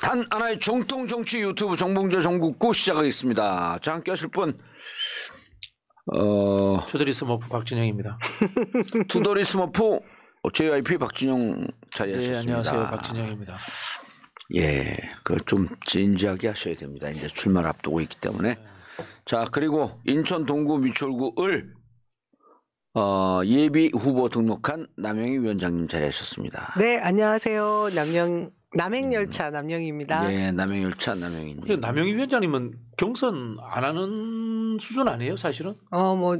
단 하나의 정통 정치 유튜브 정봉재 정국구 시작하겠습니다. 자, 함께 하실 분 투더리 스머프 박진영입니다. 투더리 스머프 JYP 박진영 자리하셨습니다. 네, 안녕하세요. 박진영입니다. 예, 그 좀 진지하게 하셔야 됩니다. 이제 출마를 앞두고 있기 때문에. 자, 그리고 인천 동구 미추홀구 을 예비 후보 등록한 남영희 위원장님 자리하셨습니다. 네, 안녕하세요. 남행열차 남영희입니다. 네, 남행열차 남영희님. 남영희 위원장님은 경선 안 하는 수준 아니에요, 사실은? 뭐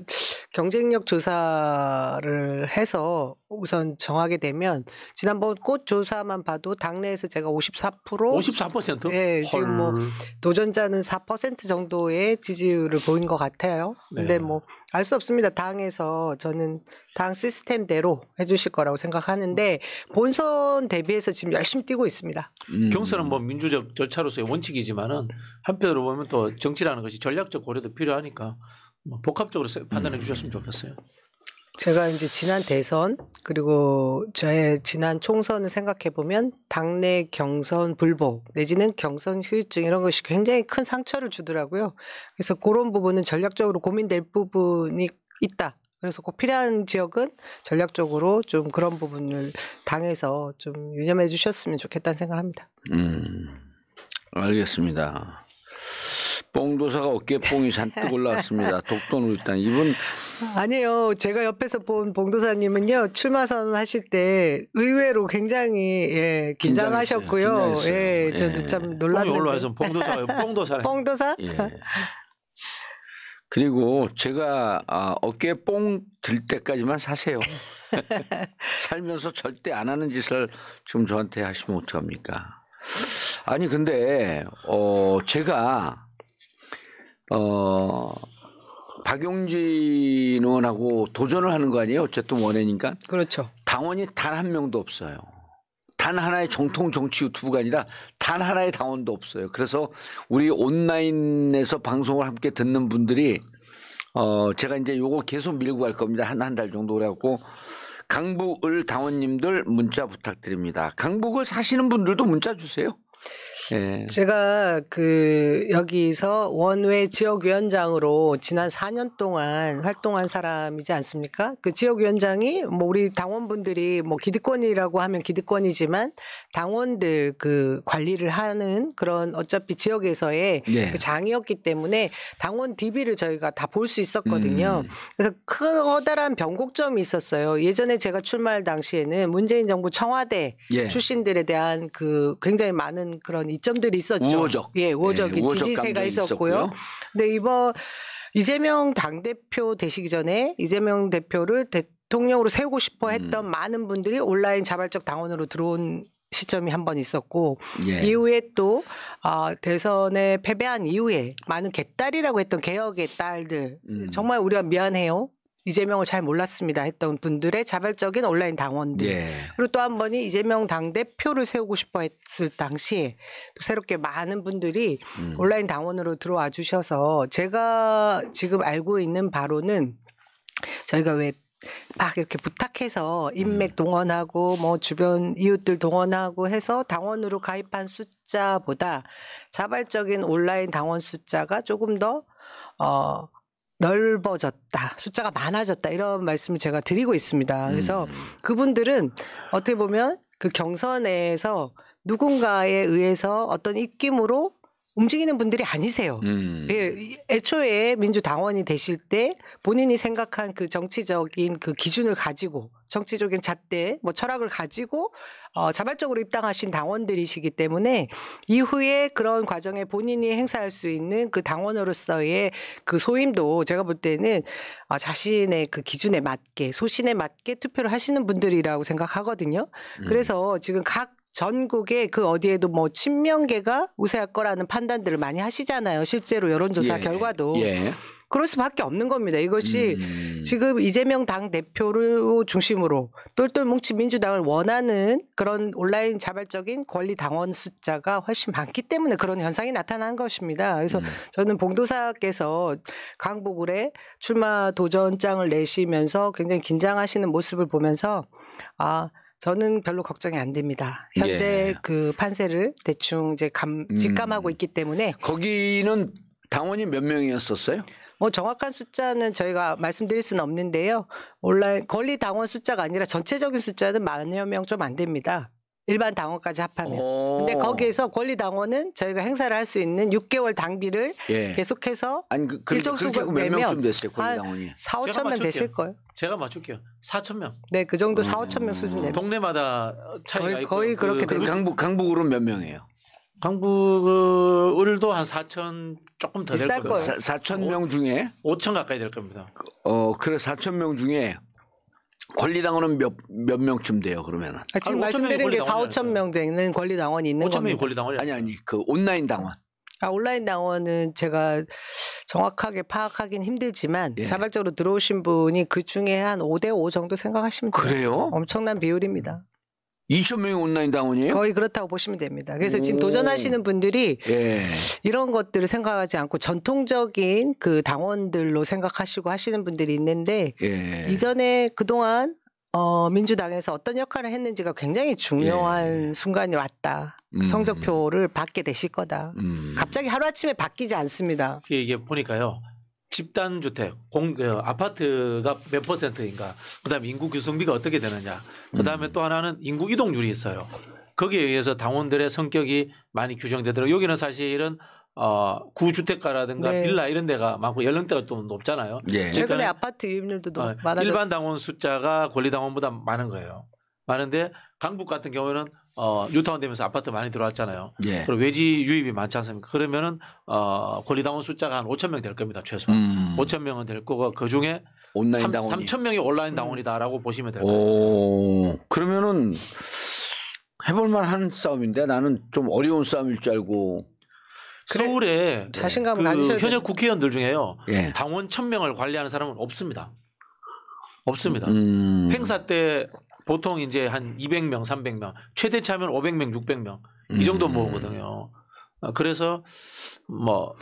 경쟁력 조사를 해서 우선 정하게 되면 지난번 꽃 조사만 봐도 당내에서 제가 54%? 네, 지금 뭐 도전자는 4% 정도의 지지율을 보인 것 같아요. 근데 네. 뭐 알 수 없습니다. 당에서 저는 당 시스템대로 해주실 거라고 생각하는데 본선 대비해서 지금 열심히 뛰고 있습니다. 경선은 뭐 민주적 절차로서의 원칙이지만은 한편으로 보면 또 정치라는 것이 전략적 고려도 필요하니까 뭐 복합적으로 판단해 주셨으면 좋겠어요. 제가 이제 지난 대선 그리고 저의 지난 총선을 생각해 보면 당내 경선 불복 내지는 경선 후유증 이런 것이 굉장히 큰 상처를 주더라고요. 그래서 그런 부분은 전략적으로 고민될 부분이 있다. 그래서 꼭 필요한 지역은 전략적으로 좀 그런 부분을 당에서 좀 유념해 주셨으면 좋겠다는 생각을 합니다. 알겠습니다. 뽕도사가 어깨에 뽕이 잔뜩 올라왔습니다. 독도는 일단 이분 아니에요. 제가 옆에서 본 봉도사님은요 출마 선언하실 때 의외로 굉장히 긴장하셨고요. 예, 저도 참 놀랐는데. 올라와서 뽕도사예요. 뽕도사래. 뽕도사? 예. 그리고 제가 어깨에 뽕 들 때까지만 사세요. 살면서 절대 안 하는 짓을 지금 저한테 하시면 어떡합니까? 아니 근데 제가 박용진 의원하고 도전을 하는 거 아니에요? 어쨌든 원외니까. 그렇죠. 당원이 단 한 명도 없어요. 단 하나의 정통 정치 유튜브가 아니라 단 하나의 당원도 없어요. 그래서 우리 온라인에서 방송을 함께 듣는 분들이 제가 이제 요거 계속 밀고 갈 겁니다. 한 달 정도 그래갖고 강북을 당원님들 문자 부탁드립니다. 강북을 사시는 분들도 문자 주세요. 예. 제가 여기서 원외 지역위원장으로 지난 4년 동안 활동한 사람이지 않습니까? 그 지역위원장이 뭐 우리 당원분들이 뭐 기득권이라고 하면 기득권이지만 당원들 관리를 하는 그런 어차피 지역에서의 그 장이었기 때문에 당원 DB를 저희가 다 볼 수 있었거든요. 그래서 커다란 변곡점이 있었어요. 예전에 제가 출마할 당시에는 문재인 정부 청와대 출신들에 대한 굉장히 많은 그런 이점들이 있었죠. 우호적. 우호적인 지지세가 있었고요. 근데 이재명 당대표 되시기 전에 이재명 대표를 대통령으로 세우고 싶어 했던 많은 분들이 온라인 자발적 당원으로 들어온 시점이 한 번 있었고 이후에 또 대선에 패배한 이후에 많은 개딸이라고 했던 개혁의 딸들 정말 우리가 미안해요. 이재명을 잘 몰랐습니다 했던 분들의 자발적인 온라인 당원들. 그리고 또 한 번이 이재명 당대표를 세우고 싶어 했을 당시에 또 새롭게 많은 분들이 온라인 당원으로 들어와 주셔서 제가 지금 알고 있는 바로는 저희가 왜 막 이렇게 부탁해서 인맥 동원하고 뭐 주변 이웃들 동원하고 해서 당원으로 가입한 숫자보다 자발적인 온라인 당원 숫자가 조금 더 넓어졌다. 숫자가 많아졌다. 이런 말씀을 제가 드리고 있습니다. 그래서 그분들은 어떻게 보면 그 경선에서 누군가에 의해서 어떤 입김으로 움직이는 분들이 아니세요. 애초에 민주당원이 되실 때 본인이 생각한 그 정치적인 그 기준을 가지고 정치적인 잣대, 철학을 가지고 자발적으로 입당하신 당원들이시기 때문에 이후에 그런 과정에 본인이 행사할 수 있는 그 당원으로서의 그 소임도 제가 볼 때는 자신의 그 기준에 맞게 소신에 맞게 투표를 하시는 분들이라고 생각하거든요. 그래서 지금 각 전국에 그 어디에도 뭐 친명계가 우세할 거라는 판단들을 많이 하시잖아요. 실제로 여론조사 결과도. 그럴 수밖에 없는 겁니다. 이것이 지금 이재명 당대표를 중심으로 똘똘 뭉친 민주당을 원하는 그런 온라인 자발적인 권리 당원 숫자가 훨씬 많기 때문에 그런 현상이 나타난 것입니다. 그래서 저는 봉도사께서 강북을에 출마 도전장을 내시면서 굉장히 긴장하시는 모습을 보면서 저는 별로 걱정이 안 됩니다. 현재 예. 그 판세를 대충 이제 직감하고 있기 때문에 거기는 당원이 몇 명이었었어요? 뭐 정확한 숫자는 저희가 말씀드릴 수는 없는데요. 온라인 권리 당원 숫자가 아니라 전체적인 숫자는 10,000여 명 좀 안 됩니다. 일반 당원까지 합하면. 근데 거기에서 권리 당원은 저희가 행사를 할 수 있는 6개월 당비를 예. 계속해서 아니 일정 그렇게 수가 몇 내면 명쯤 됐어요 권리 한 당원이? 4, 제가 5천 명 맞출게요. 되실 거예요. 제가 맞출게요. 4,000명. 네, 그 정도 4, 5천 명 수준 됩니다. 동네마다 차이가 있고 거의 그렇게 그 됩니다. 강북으로 몇 명이에요? 강북을도 한 4,000 조금 더 될 비쌀 거예요. 거예요. 4,000명 중에 5,000 가까이 될 겁니다. 그래 4,000명 중에 권리 당원은 몇 명쯤 돼요 그러면은? 지금 한 5,000 말씀드린 명이 게 4, 권리 5천 명 되는 권리 당원이 있는 5,000명이 겁니다. 권리 당원이 아니 그 온라인 당원. 온라인 당원은 제가 정확하게 파악하긴 힘들지만 예. 자발적으로 들어오신 분이 그 중에 한 5대5 정도 생각하시면 돼요. 그래요? 엄청난 비율입니다. 2,000명이 온라인 당원이에요? 거의 그렇다고 보시면 됩니다. 그래서 지금 오. 도전하시는 분들이 예. 이런 것들을 생각하지 않고 전통적인 그 당원들로 생각하시고 하시는 분들이 있는데 예. 이전에 그동안 민주당에서 어떤 역할을 했는지가 굉장히 중요한 순간이 왔다. 성적표를 받게 되실 거다. 갑자기 하루아침에 바뀌지 않습니다. 이게 보니까요. 집단주택, 아파트가 몇 %인가, 그다음에 인구 구성비가 어떻게 되느냐, 그다음에 또 하나는 인구 이동률이 있어요. 거기에 의해서 당원들의 성격이 많이 규정되더라고요. 여기는 사실은 구주택가라든가 네. 빌라 이런 데가 많고 연령대가 좀 높잖아요. 예. 최근에 그러니까 아파트 유입률도 많아졌어요. 일반 당원 숫자가 권리당원보다 많은 거예요. 많은데 강북 같은 경우에는 뉴타운 되면서 아파트 많이 들어왔잖아요. 예. 그리고 외지 유입이 많지 않습니까? 그러면은 권리당원 숫자가 한 5,000명 될 겁니다. 최소 5,000명은 될 거고 그 중에 온라인 당원이 3,000명이 온라인 당원이다라고 보시면 될 거예요. 오, 그러면은 해볼만한 싸움인데 나는 좀 어려운 싸움일 줄 알고. 서울에 자신감을 가지셔야 현역 돼요. 국회의원들 중에요. 예. 당원 1,000명을 관리하는 사람은 없습니다. 없습니다. 행사 때 보통 이제 한 200명, 300명, 최대치하면 500명, 600명 이 정도 모으거든요. 그래서 뭐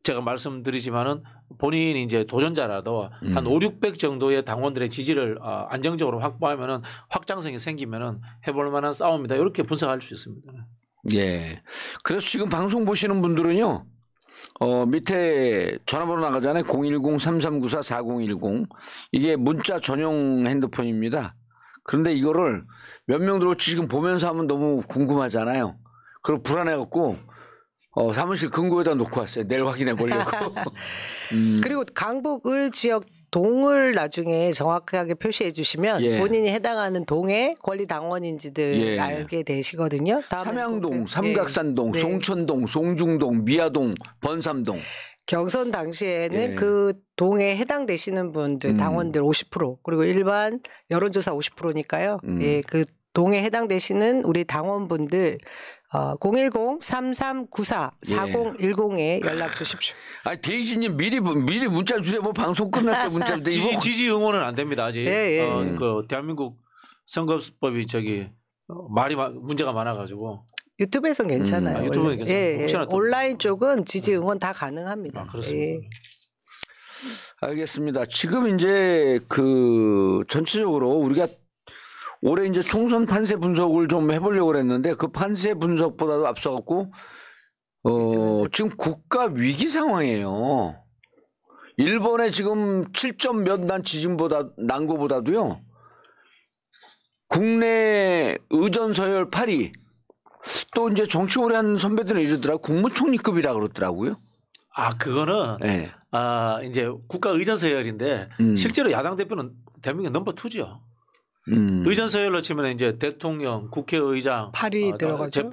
제가 말씀드리지만은 본인이 이제 도전자라도 한 5, 600 정도의 당원들의 지지를 안정적으로 확보하면은 확장성이 생기면은 해볼 만한 싸움이다. 이렇게 분석할 수 있습니다. 예. 그래서 지금 방송 보시는 분들은요. 밑에 전화번호 나가잖아요. 010-3394-4010 이게 문자 전용 핸드폰입니다. 그런데 이거를 몇 명 들어올지 지금 보면서 하면 너무 궁금하잖아요. 그리고 불안해갖고 사무실 금고에다 놓고 왔어요. 내일 확인해 보려고. 그리고 강북 을 지역 동을 나중에 정확하게 표시해 주시면 예. 본인이 해당하는 동의 권리 당원인지들 예. 알게 되시거든요. 다음에 삼양동, 꼭, 삼각산동, 네. 송천동, 송중동, 미아동, 번삼동. 경선 당시에는 예. 그 동에 해당되시는 분들 당원들 50% 그리고 일반 여론조사 50%니까요. 예, 그 동에 해당되시는 우리 당원분들 010-3394-4010에 연락 주십시오. 아니 데이지님 미리 문자 주세요. 뭐 방송 끝날 때 문자 주세요. 지지 응원은 안 됩니다. 아직 예, 예. 그 대한민국 선거법이 문제가 많아가지고 유튜브에선 괜찮아요. 유튜브는 괜찮아요. 예, 예. 혹시나 또- 온라인 쪽은 지지 응원 다 가능합니다. 그렇습니다. 예. 알겠습니다. 지금 이제 그 전체적으로 우리가 올해 이제 총선 판세 분석을 좀 해보려고 그랬는데 그 판세 분석보다도 앞서갖고 지금 국가 위기 상황이에요. 일본의 지금 7점 몇 난 거보다도요. 국내 의전 서열 8위 또 이제 정치 오래 한 선배들은 이러더라고 국무총리급이라 그러더라고요. 그거는 네. 이제 국가 의전 서열인데 실제로 야당 대표는 대한민국 넘버 2죠. 의전 서열로 치면 이제 대통령, 국회의장, 8위 들어가죠.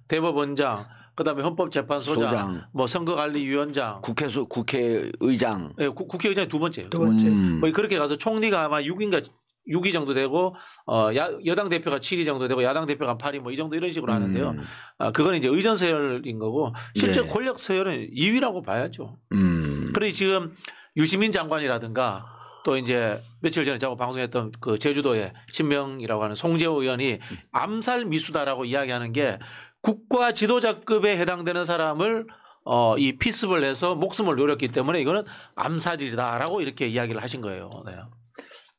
대법원장, 그다음에 헌법재판소장, 뭐 선거관리위원장, 국회의장. 네, 국회의장이 두 번째예요. 두 번째. 뭐 그렇게 가서 총리가 아마 6위 정도 되고 여당 대표가 7위 정도 되고 야당 대표가 8위 뭐 이 정도 이런 식으로 하는데요. 그건 이제 의전 서열인 거고 실제 네. 권력 서열은 2위라고 봐야죠. 그러니 지금 유시민 장관이라든가 또 이제 며칠 전에 제가 방송했던 그 제주도의 친명이라고 하는 송재호 의원이 암살 미수다라고 이야기하는 게 국가 지도자급에 해당되는 사람을 이 피습을 해서 목숨을 노렸기 때문에 이거는 암살이다라고 이렇게 이야기를 하신 거예요. 네.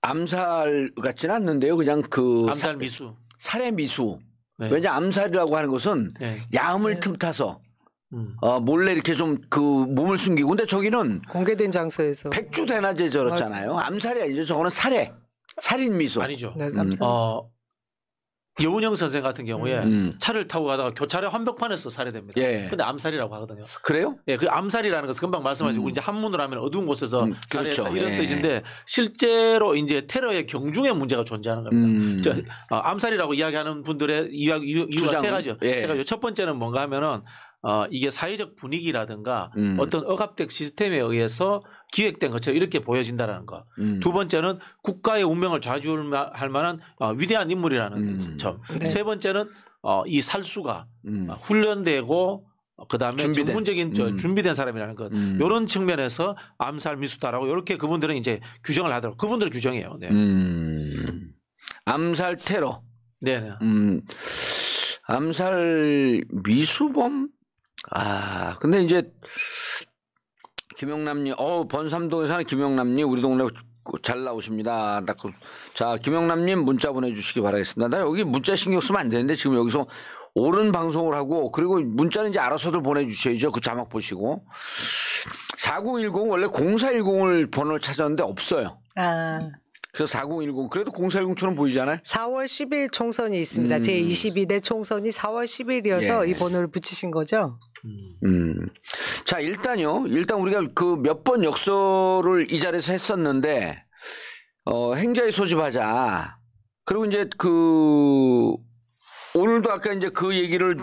암살 같지는 않는데요. 그냥 그 암살 미수. 살해 미수. 네. 왜냐 암살이라고 하는 것은 네. 야음을 틈타서 몰래 이렇게 좀 그 몸을 숨기고 근데 저기는 공개된 장소에서 백주대낮에 저렇잖아요. 암살이 아니죠. 저거는 살해. 살인 미수. 아니죠. 네, 암살. 여운형 선생 같은 경우에 차를 타고 가다가 교차로 한복판에서 살해됩니다. 예. 근데 암살이라고 하거든요. 그래요? 예, 그 암살이라는 것은 금방 말씀하신 이제 한문으로 하면 어두운 곳에서 그렇죠. 살해했다 이런 예. 뜻인데 실제로 이제 테러의 경중의 문제가 존재하는 겁니다. 암살이라고 이야기하는 분들의 이유가 세 가지요. 예. 세 가지. 첫 번째는 뭔가 하면은 이게 사회적 분위기라든가 어떤 억압적 시스템에 의해서 기획된 것처럼 이렇게 보여진다라는 거. 두 번째는 국가의 운명을 좌지우지할 만한 위대한 인물이라는 점. 네. 세 번째는 이 살수가 훈련되고 그다음에 전문적인 준비된 사람이라는 것. 이런 측면에서 암살 미수다라고 이렇게 그분들은 이제 규정을 하더라고요. 그분들의 규정이에요. 네. 암살 테러. 네. 암살 미수범? 근데 이제 김영남님, 번삼동에 사는 김영남님, 우리 동네 잘 나오십니다. 자, 김영남님 문자 보내주시기 바라겠습니다. 나 여기 문자 신경 쓰면 안 되는데 지금 여기서 옳은 방송을 하고 그리고 문자는 이제 알아서들 보내주셔야죠. 그 자막 보시고. 4010 원래 0410을 번호를 찾았는데 없어요. 그래서 4010 그래도 0410처럼 보이잖아요. 4월 10일 총선이 있습니다. 제22대 총선이 4월 10일이어서 예. 이 번호를 붙이신 거죠? 자, 일단 우리가 그 몇 번 역설을 이 자리에서 했었는데, 행자에 소집하자. 그리고 이제 오늘도 아까 이제 그 얘기를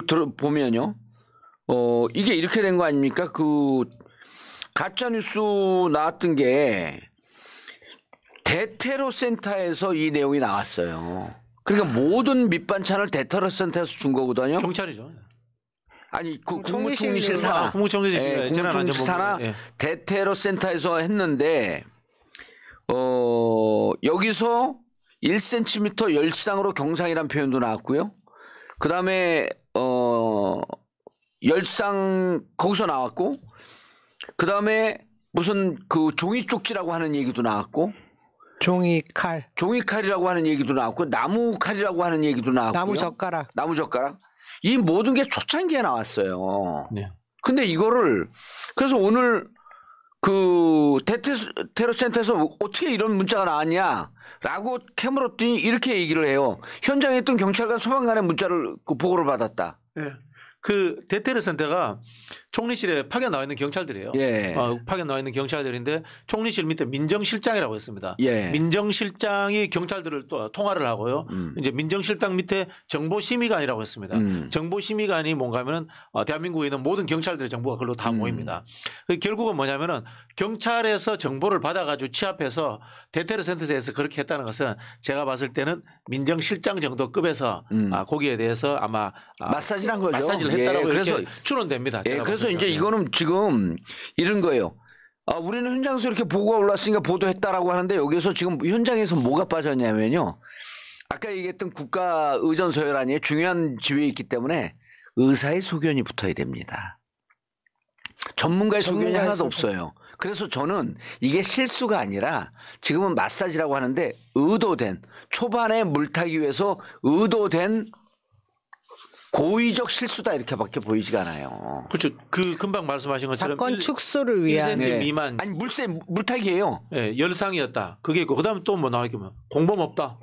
들어보면요. 이게 이렇게 된 거 아닙니까? 가짜뉴스 나왔던 게 대테러 센터에서 이 내용이 나왔어요. 그러니까 모든 밑반찬을 대테러 센터에서 준 거거든요. 경찰이죠. 아니 국무총리실 산하 국무총리실 산하 대테러 센터에서 했는데 여기서 1cm 열상으로 경상이라는 표현도 나왔고요. 그다음에 열상 거기서 나왔고 그다음에 무슨 종이 쪽지라고 하는 얘기도 나왔고 종이칼이라고 하는 얘기도 나왔고 나무칼이라고 하는 얘기도 나왔고 나무젓가락 이 모든 게 초창기에 나왔어요. 네. 근데 이거를 그래서 오늘 대테러 센터에서 어떻게 이런 문자가 나왔냐라고 캐물었더니 이렇게 얘기를 해요. 현장에 있던 경찰관 소방관의 문자를 보고를 받았다. 네. 그 대테러 센터가 총리실에 파견 나와 있는 경찰들이에요. 예. 파견 나와 있는 경찰들인데 총리실 밑에 민정실장이라고 했습니다. 예. 민정실장이 경찰들을 또 통화를 하고요. 이제 민정실장 밑에 정보심의관이라고 했습니다. 정보심의관이 뭔가 하면은 대한민국에 있는 모든 경찰들의 정보가 그걸로 다 모입니다. 결국은 뭐냐면은 경찰에서 정보를 받아가지고 취합해서 대테러 센터에서 그렇게 했다는 것은 제가 봤을 때는 민정실장 정도 급에서 거기에 대해서 아마 마사지를 한 거죠. 마사지를 했다라고 예. 그래서 추론됩니다. 그래서 이제 이거는 지금 이런 거예요. 우리는 현장에서 이렇게 보고가 올랐으니까 보도했다라고 하는데 여기서 지금 현장에서 뭐가 빠졌냐면요. 아까 얘기했던 국가 의전 서열안에 중요한 지위에 있기 때문에 의사의 소견이 붙어야 됩니다. 전문가의 소견이 하나도 없어요. 그래서 저는 이게 실수가 아니라 지금은 마사지라고 하는데 의도된 초반에 물타기 위해서 의도된 고의적 실수다 이렇게밖에 보이지가 않아요. 그렇죠. 그 금방 말씀하신 것처럼 사건 축소를 위한 1cm 미만 아니 물타기예요. 예, 열상이었다. 그게 있고 그다음에 또 뭐 나왔겠면 공범 없다.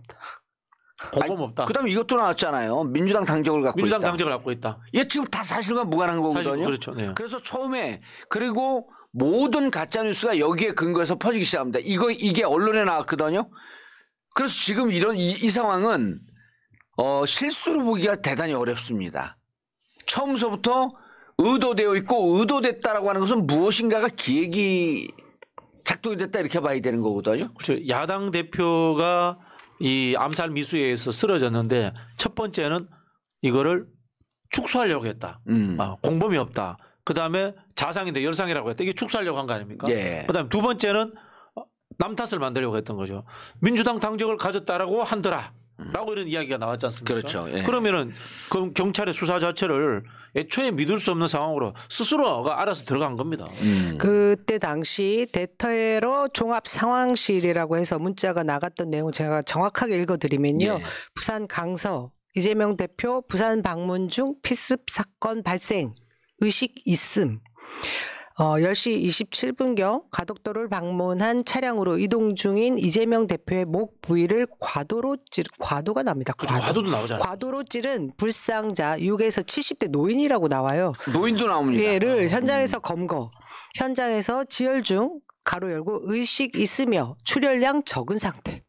공범 없다. 그다음에 이것도 나왔잖아요. 민주당 당적을 갖고 민주당 있다. 당적을 갖고 있다. 얘 지금 다 사실과 무관한 거거든요. 사실, 그렇죠. 네. 그래서 처음에 그리고 모든 가짜 뉴스가 여기에 근거해서 퍼지기 시작합니다. 이게 언론에 나왔거든요. 그래서 지금 이 상황은 실수로 보기가 대단히 어렵습니다. 처음서부터 의도되어 있고 의도됐다라고 하는 것은 무엇인가가 기획이 작동이 됐다 이렇게 봐야 되는 거거든요. 그렇죠. 야당 대표가 이 암살 미수에 의해서 쓰러졌는데 첫 번째는 이거를 축소하려고 했다. 공범이 없다. 그다음에 자상인데 열상이라고 했다. 이게 축소하려고 한 거 아닙니까? 예. 그다음에 두 번째는 남 탓을 만들려고 했던 거죠. 민주당 당적을 가졌다라고 한더라. 라고 이런 이야기가 나왔지 않습니까? 그렇죠. 예. 그러면은 그 경찰의 수사 자체를 애초에 믿을 수 없는 상황으로 스스로가 알아서 들어간 겁니다. 그때 당시 대테러 종합 상황실이라고 해서 문자가 나갔던 내용 제가 정확하게 읽어드리면요. 예. 부산 강서 이재명 대표 부산 방문 중 피습 사건 발생 의식 있음. 10시 27분경 가덕도를 방문한 차량으로 이동 중인 이재명 대표의 목 부위를 과도가 납니다. 과도도 나오잖아요. 과도로 찌른 불상자 6에서 70대 노인이라고 나와요. 노인도 나옵니다. 얘를 현장에서 검거, 현장에서 지혈 중 가로 열고 의식 있으며 출혈량 적은 상태.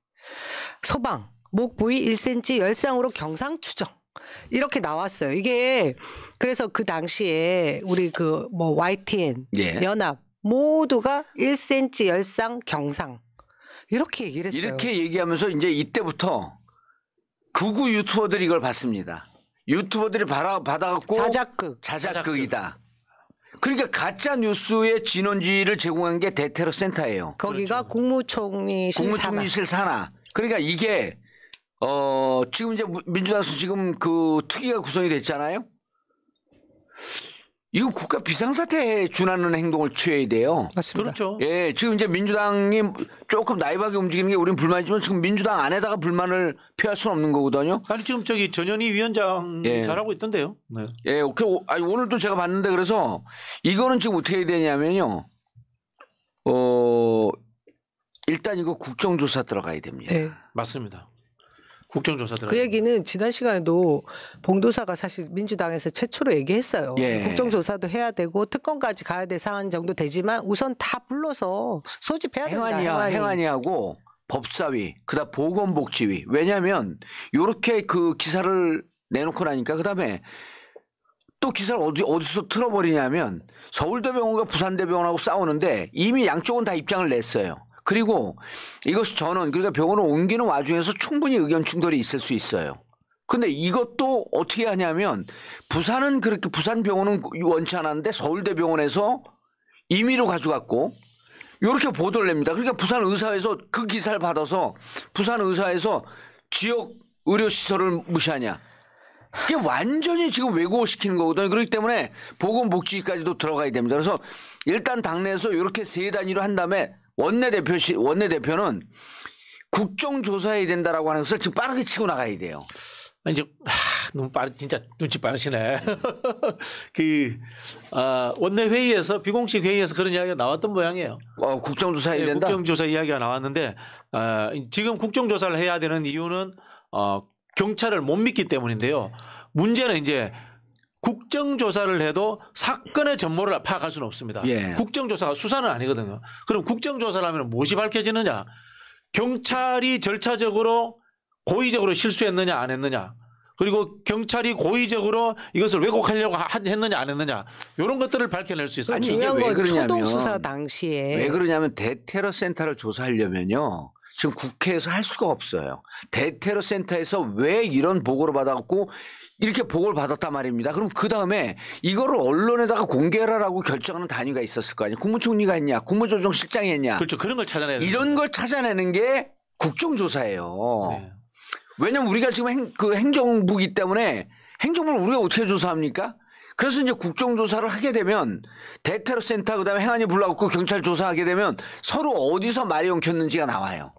소방, 목 부위 1cm 열상으로 경상 추정. 이렇게 나왔어요. 이게 그래서 그 당시에 우리 YTN, 예. 연합 모두가 1cm 열상 경상 이렇게 얘기를 했어요. 이렇게 얘기하면서 이제 이때부터 극우 유튜버들이 이걸 봤습니다. 유튜버들이 받아갖고 자작극이다. 그러니까 가짜 뉴스의 진원지를 제공한 게 대테러 센터예요. 거기가 그렇죠. 국무총리실 산하. 그러니까 이게 지금 이제 민주당에서 지금 그 특위가 구성이 됐잖아요. 이거 국가 비상사태에 준하는 행동을 취해야 돼요. 맞습니다. 그렇죠. 예, 지금 이제 민주당이 조금 나이바게 움직이는 게 우린 불만이지만 지금 민주당 안에다가 불만을 표할 수는 없는 거거든요. 아니 지금 저기 전현희 위원장 예. 잘하고 있던데요. 네. 예, 아니, 오늘도 제가 봤는데 그래서 이거는 지금 어떻게 해야 되냐면요. 일단 이거 국정조사 들어가야 됩니다. 네. 맞습니다. 국정조사들. 그 얘기는 지난 시간에도 봉도사가 사실 민주당에서 최초로 얘기했어요. 예. 국정조사도 해야 되고 특검까지 가야 될 상황 정도 되지만 우선 다 불러서 소집해야 된다. 행안위하고 법사위, 그다음 보건복지위. 왜냐하면 이렇게 그 기사를 내놓고 나니까 그다음에 또 기사를 어디서 틀어버리냐면 서울대병원과 부산대병원하고 싸우는데 이미 양쪽은 다 입장을 냈어요. 그리고 이것이 전원 그러니까 병원을 옮기는 와중에서 충분히 의견 충돌이 있을 수 있어요. 근데 이것도 어떻게 하냐면 부산은 그렇게 부산 병원은 원치 않았는데 서울대병원에서 임의로 가져갔고 이렇게 보도를 냅니다. 그러니까 부산 의사에서 그 기사를 받아서 부산 의사에서 지역 의료시설을 무시하냐. 이게 완전히 지금 왜곡시키는 거거든요. 그렇기 때문에 보건복지까지도 들어가야 됩니다. 그래서 일단 당내에서 이렇게 세 단위로 한 다음에 원내대표는 국정조사해야 된다라고 하는 것을 지금 빠르게 치고 나가야 돼요. 이제 너무 진짜 눈치 빠르시네. 원내회의에서 비공식 회의에서 그런 이야기가 나왔던 모양이에요. 국정조사해야 된다. 국정조사 이야기가 나왔는데 지금 국정조사를 해야 되는 이유는 경찰을 못 믿기 때문인데요. 문제는 이제 국정조사를 해도 사건의 전모를 파악할 수는 없습니다. 예. 국정조사가 수사는 아니거든요. 그럼 국정조사를 하면 무엇이 밝혀지느냐. 경찰이 절차적으로 고의적으로 실수했느냐 안 했느냐. 그리고 경찰이 고의적으로 이것을 왜곡하려고 했느냐 안 했느냐. 이런 것들을 밝혀낼 수 있어요. 중요한 건 초동 수사 당시에. 왜 그러냐면 대테러 센터를 조사하려면요. 지금 국회에서 할 수가 없어요. 대테러 센터에서 왜 이런 보고를 받았고 이렇게 보고를 받았단 말입니다. 그럼 그 다음에 이거를 언론에다가 공개하라고 결정하는 단위가 있었을 거 아니에요. 국무총리가 했냐, 국무조정실장이 했냐. 그렇죠. 그런 걸 찾아내야 돼요. 이런 걸 찾아내는 게 국정조사예요. 네. 왜냐하면 우리가 지금 행정부이기 때문에 행정부를 우리가 어떻게 조사합니까? 그래서 이제 국정조사를 하게 되면 대테러 센터 그다음에 행안위 불러갖고 경찰 조사하게 되면 서로 어디서 말이 엉켰는지가 나와요.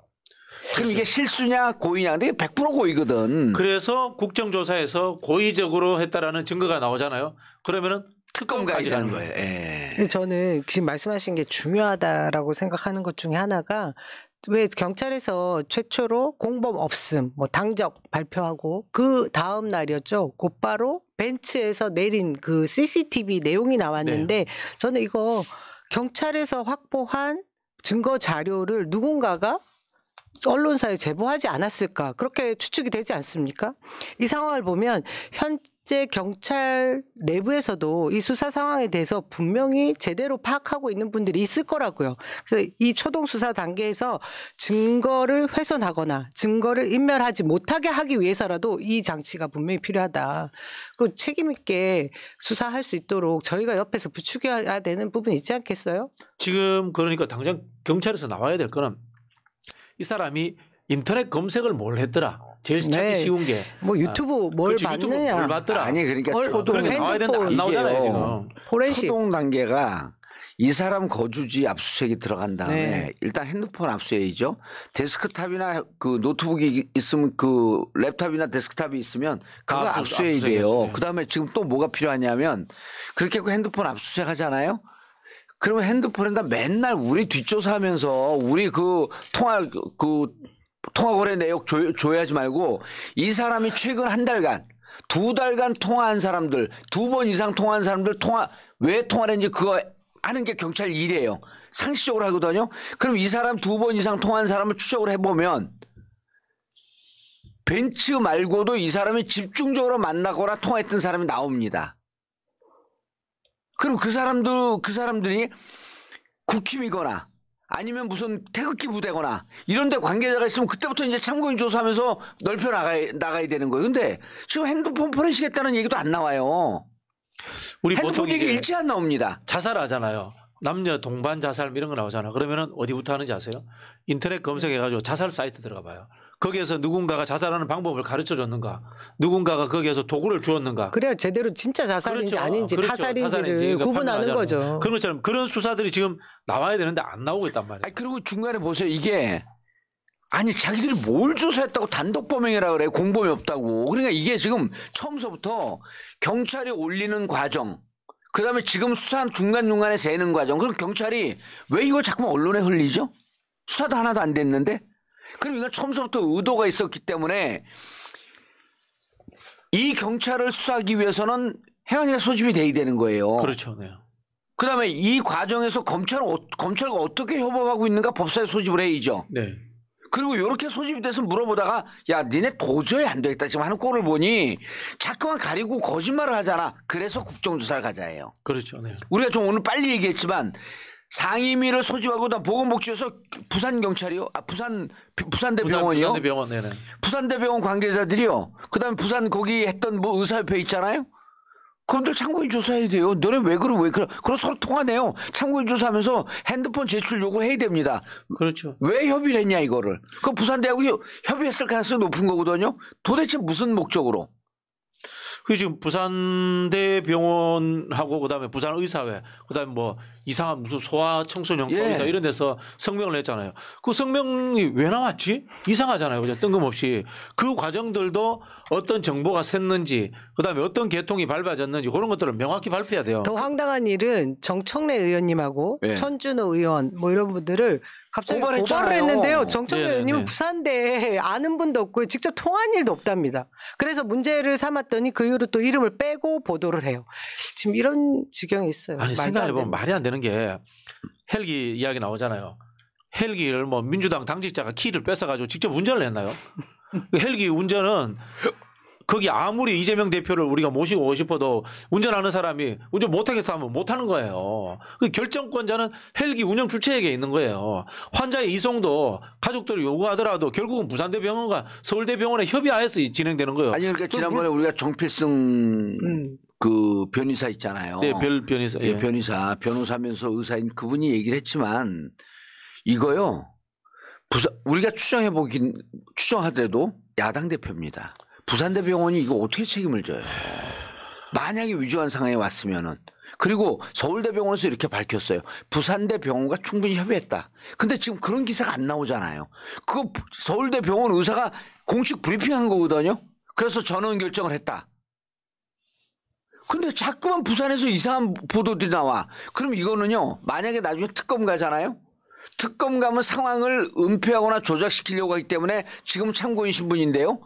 그럼 이게 실수냐 고의냐. 근데 이게 100% 고의거든. 그래서 국정조사에서 고의적으로 했다라는 증거가 나오잖아요. 그러면은 특검까지 가는 거예요. 예. 저는 지금 말씀하신 게 중요하다라고 생각하는 것 중에 하나가 왜 경찰에서 최초로 공범 없음, 당적 발표하고 그 다음 날이었죠. 곧바로 벤츠에서 내린 그 CCTV 내용이 나왔는데 저는 이거 경찰에서 확보한 증거 자료를 누군가가 언론사에 제보하지 않았을까 그렇게 추측이 되지 않습니까? 이 상황을 보면 현재 경찰 내부에서도 이 수사 상황에 대해서 분명히 제대로 파악하고 있는 분들이 있을 거라고요. 그래서 이 초동 수사 단계에서 증거를 훼손하거나 증거를 인멸하지 못하게 하기 위해서라도 이 장치가 분명히 필요하다. 그리고 책임 있게 수사할 수 있도록 저희가 옆에서 부추겨야 되는 부분이 있지 않겠어요? 지금 그러니까 당장 경찰에서 나와야 될 거는 이 사람이 인터넷 검색을 뭘 했더라. 제일 찾기 네. 쉬운 게. 뭐 유튜브 뭘 그렇지, 유튜브 봤느냐. 뭘 봤더라. 아니 그러니까 초동 그렇게 나와야 되는데 안 나오잖아요 지금. 포렌식. 초동 단계가 이 사람 거주지 압수수색이 들어간 다음에 네. 일단 핸드폰 압수해야죠. 데스크탑이나 그 노트북이 있으면 그 랩탑이나 데스크탑이 있으면 그거 압수해야 돼요. 네. 그다음에 지금 또 뭐가 필요하냐면 그렇게 그 핸드폰 압수수색 하잖아요. 그러면 핸드폰에다 맨날 우리 뒷조사하면서 우리 그 통화 거래 내역 조회하지 말고 이 사람이 최근 한 달간 2달간 통화한 사람들 2번 이상 통화한 사람들 왜 통화를 했는지 그거 하는 게 경찰 일이에요. 상식적으로 하거든요. 그럼 이 사람 2번 이상 통화한 사람을 추적을 해보면 벤츠 말고도 이 사람이 집중적으로 만나거나 통화했던 사람이 나옵니다. 그럼 그 사람들이 국힘이거나 아니면 무슨 태극기 부대거나 이런 데 관계자가 있으면 그때부터 이제 참고인 조사하면서 넓혀 나가야 되는 거예요. 근데 지금 핸드폰 포렌식 했다는 얘기도 안 나와요. 우리 핸드폰 보통 얘기 이제 일체 안 나옵니다. 자살하잖아요. 남녀 동반 자살 이런 거 나오잖아. 그러면은 어디부터 하는지 아세요? 인터넷 검색해가지고 자살 사이트 들어가 봐요. 거기에서 누군가가 자살하는 방법을 가르쳐 줬는가, 누군가가 거기에서 도구를 주었는가. 그래야 제대로 진짜 자살인지 그렇죠. 아닌지 그렇죠. 타살인지를 구분하는 판단하잖아요. 거죠. 그런 것처럼 그런 수사들이 지금 나와야 되는데 안 나오고 있단 말이에요. 아니 그리고 중간에 보세요. 이게 아니 자기들이 뭘 조사했다고 단독 범행이라 그래. 공범이 없다고. 그러니까 이게 지금 처음서부터 경찰이 올리는 과정 그다음에 지금 수사한 중간중간에 세는 과정 그럼 경찰이 왜 이걸 자꾸만 언론에 흘리죠? 수사도 하나도 안 됐는데 그럼 이건 처음서부터 의도가 있었기 때문에 이 경찰을 수사하기 위해서는 해안이가 소집이 돼야 되는 거예요. 그렇죠. 네. 그다음에 이 과정에서 검찰과 어떻게 협업하고 있는가 법사에 소집을 해야죠. 네. 그리고 이렇게 소집이 돼서 물어보다가 야 니네 도저히 안 되겠다 지금 하는 꼴을 보니 자꾸만 가리고 거짓말을 하잖아. 그래서 국정조사를 가자예요. 그렇죠. 네. 우리가 좀 오늘 빨리 얘기했지만 상임위를 소집하고 보건복지에서 부산경찰이요. 부산대병원이요. 부산대병원. 네네. 부산대병원 관계자들이요. 그다음에 부산 거기 했던 뭐 의사협회 있잖아요. 그분들 참고인 조사해야 돼요. 너네 왜 그러? 그럼 서로 통화내요. 참고인 조사하면서 핸드폰 제출 요구해야 됩니다. 그렇죠. 왜 협의를 했냐 이거를. 그 부산대하고 협의했을 가능성이 높은 거거든요. 도대체 무슨 목적으로? 그 지금 부산대병원하고 그다음에 부산의사회 그다음에 뭐 이상한 무슨 소아청소년과 예. 의사 이런 데서 성명을 냈잖아요. 그 성명이 왜 나왔지? 이상하잖아요. 그죠? 뜬금없이 그 과정들도 어떤 정보가 샜는지 그다음에 어떤 계통이 밟아졌는지 그런 것들을 명확히 발표해야 돼요. 더 황당한 일은 정청래 의원님하고 네. 천준호 의원 뭐 이런 분들을 갑자기 고발했잖아요. 고발을 했는데요. 정청래 네네네. 의원님은 부산대에 아는 분도 없고 직접 통화한 일도 없답니다. 그래서 문제를 삼았더니 그 이후로 또 이름을 빼고 보도를 해요. 지금 이런 지경이 있어요. 아니 말도 안 생각해보면 됩니다. 말이 안 되는 게 헬기 이야기 나오잖아요. 헬기를 뭐 민주당 당직자가 키를 뺏어가지고 직접 운전을 했나요? 그 헬기 운전은 거기 아무리 이재명 대표를 우리가 모시고 오고 싶어도 운전하는 사람이 운전 못하겠어 하면 못하는 거예요. 그 결정권자는 헬기 운영 주체에게 있는 거예요. 환자의 이송도 가족들이 요구하더라도 결국은 부산대병원과 서울대병원에 협의하에서 진행되는 거예요. 아니 그러니까 지난번에 우리가 정필승 그 변호사 있잖아요. 네, 변호사. 예, 변호사면서 의사인 그분이 얘기를 했지만 이거요. 우리가 추정하더라도 야당 대표입니다. 부산대병원이 이거 어떻게 책임을 져요? 만약에 위중한 상황에 왔으면은. 그리고 서울대병원에서 이렇게 밝혔어요. 부산대병원과 충분히 협의했다. 근데 지금 그런 기사가 안 나오잖아요. 그거 서울대병원 의사가 공식 브리핑한 거거든요. 그래서 전원 결정을 했다. 근데 자꾸만 부산에서 이상한 보도들이 나와. 그럼 이거는요. 만약에 나중에 특검 가잖아요. 특검 가면 상황을 은폐하거나 조작시키려고 하기 때문에 지금 참고인 신분인데요.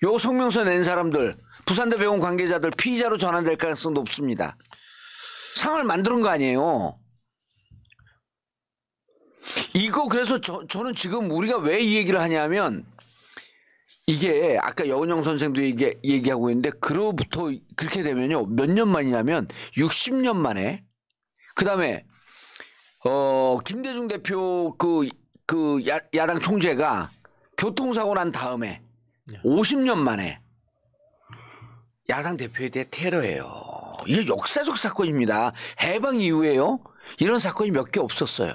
요 성명서 낸 사람들 부산대병원 관계자들 피의자로 전환될 가능성도 높습니다. 상황을 만드는 거 아니에요. 이거 그래서 저는 지금 우리가 왜 이 얘기를 하냐면 이게 아까 여은영 선생도 얘기하고 있는데 그로부터 그렇게 되면요. 몇 년 만이냐면 60년 만에 그다음에 김대중 대표 그 야당 총재가 교통사고 난 다음에 50년 만에 야당 대표에 대해 테러예요. 이게 역사적 사건입니다. 해방 이후에요. 이런 사건이 몇 개 없었어요.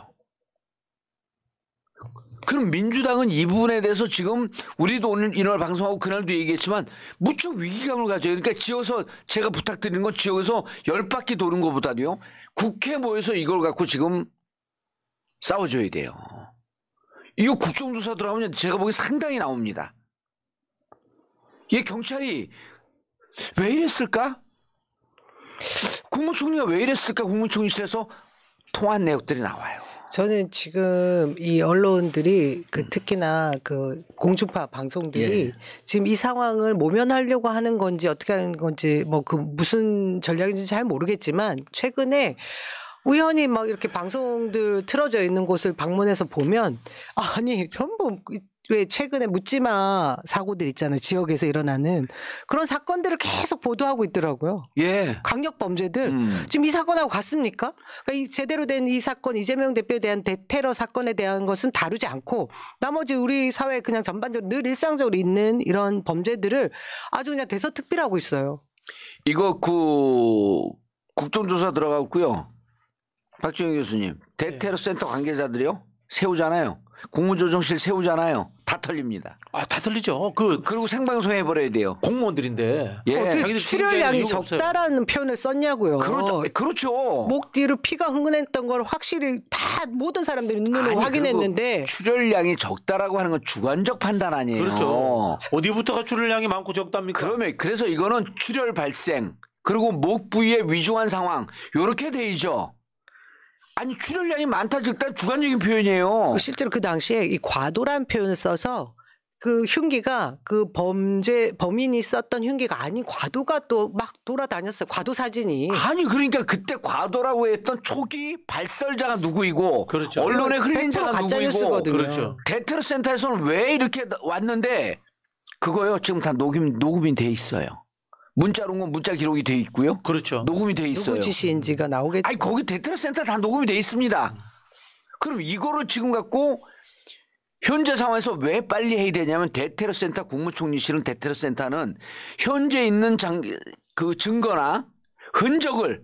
그럼 민주당은 이 부분에 대해서 지금 우리도 오늘 이날 방송하고 그날도 얘기했지만 무척 위기감을 가져요. 그러니까 지역에서 제가 부탁드리는 건 지역에서 10바퀴 도는 것보다도요. 국회 모여서 이걸 갖고 지금 싸워줘야 돼요. 이거 국정조사 들어가면 제가 보기에 상당히 나옵니다. 이게 경찰이 왜 이랬을까? 국무총리가 왜 이랬을까? 국무총리실에서 통한 내역들이 나와요. 저는 지금 이 언론들이 특히나 그 공중파 방송들이 예. 지금 이 상황을 모면하려고 하는 건지 어떻게 하는 건지 뭐 그 무슨 전략인지 잘 모르겠지만 최근에 우연히 막 이렇게 방송들 틀어져 있는 곳을 방문해서 보면 아니 전부 왜 최근에 묻지마 사고들 있잖아요. 지역에서 일어나는 그런 사건들을 계속 보도하고 있더라고요. 예. 강력 범죄들. 지금 이 사건하고 같습니까? 그러니까 이 제대로 된 이 사건 이재명 대표에 대한 대테러 사건에 대한 것은 다루지 않고 나머지 우리 사회에 그냥 전반적으로 늘 일상적으로 있는 이런 범죄들을 아주 그냥 대서특필하고 있어요. 이거 국정조사 들어갔고요. 박정희 교수님 대테러 센터 관계자들이요 세우잖아요. 국무조정실 세우잖아요. 다 털립니다. 아, 다 틀리죠. 그리고 생방송 해버려야 돼요. 공무원들인데. 예. 자기들 출혈량이 적다라는 표현을 썼냐고요. 그렇죠. 목 뒤로 피가 흥건했던 걸 확실히 다 모든 사람들이 눈으로 확인했는데 출혈량이 적다라고 하는 건 주관적 판단 아니에요. 그렇죠. 어디부터가 출혈량이 많고 적답니까? 그래서 이거는 출혈 발생 그리고 목 부위의 위중한 상황 요렇게 돼있죠. 아니 출혈량이 많다 적다 주관적인 표현이에요. 실제로 그 당시에 이 과도란 표현을 써서 그 흉기가 그 범인이 썼던 흉기가 아닌 과도가 또 막 돌아다녔어요. 과도 사진이. 아니 그러니까 그때 과도라고 했던 초기 발설자가 누구이고 그렇죠. 언론에 흘린 자가 누구이고 그렇죠. 대테러 센터에서는 왜 이렇게 왔는데 그거요 지금 다 녹음이 돼 있어요. 문자로 온 건 문자 기록이 돼 있고요. 그렇죠. 녹음이 돼 있어요. 누구 지시인지가 나오겠죠. 아니 거기 대테러 센터 다 녹음이 돼 있습니다. 그럼 이거를 지금 갖고 현재 상황에서 왜 빨리 해야 되냐면 대테러 센터 국무총리실은 대테러 센터는 현재 있는 그 증거나 흔적을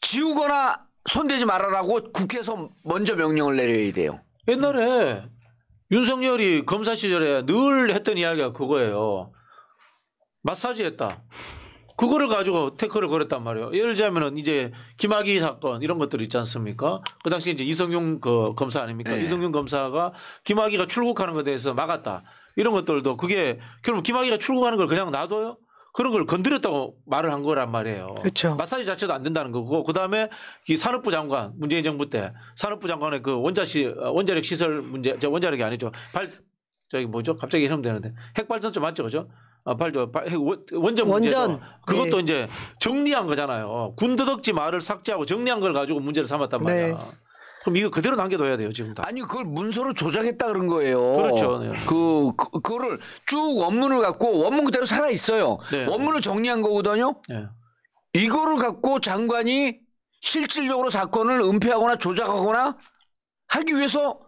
지우거나 손대지 말아라고 국회에서 먼저 명령을 내려야 돼요. 옛날에 윤석열이 검사 시절에 늘 했던 이야기가 그거예요. 마사지 했다. 그거를 가지고 태클을 걸었단 말이에요. 예를 들자면은 이제 김학의 사건 이런 것들 있지 않습니까? 그 당시에 이제 이성윤 그 검사 아닙니까? 네. 이성윤 검사가 김학의가 출국하는 것에 대해서 막았다. 이런 것들도 그게 그럼 김학의가 출국하는 걸 그냥 놔둬요? 그런 걸 건드렸다고 말을 한 거란 말이에요. 그렇죠. 마사지 자체도 안 된다는 거고 그다음에 이 산업부 장관 문재인 정부 때 산업부 장관의 그 원자력 시설 문제 원자력이 아니죠. 저기 뭐죠? 갑자기 이름 되는데 핵발전소 맞죠, 그죠? 원전 문제죠. 그것도 네. 이제 정리한 거잖아요. 군더덕지 말을 삭제하고 정리한 걸 가지고 문제를 삼았단 말이야. 네. 그럼 이거 그대로 남겨둬야 돼요 지금 다. 아니 그걸 문서로 조작했다 그런 거예요. 그렇죠. 네. 그거를 쭉 원문을 갖고 원문 그대로 살아 있어요. 네. 원문을 정리한 거거든요. 네. 이거를 갖고 장관이 실질적으로 사건을 은폐하거나 조작하거나 하기 위해서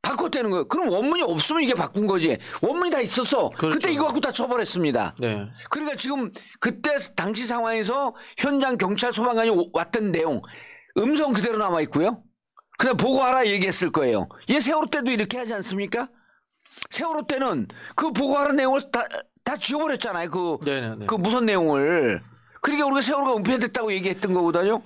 바꿨다는 거예요. 그럼 원문이 없으면 이게 바꾼 거지. 원문이 다 있었어. 그렇죠. 그때 이거 갖고 다 처벌했습니다. 네. 그러니까 지금 그때 당시 상황에서 현장 경찰 소방관이 왔던 내용 음성 그대로 남아 있고요. 그냥 보고하라 얘기했을 거예요. 얘 세월호 때도 이렇게 하지 않습니까? 세월호 때는 그 보고하라 내용을 다 지워버렸잖아요. 그 무선 내용을. 그러니까 우리가 세월호가 은폐됐다고 얘기했던 거거든요.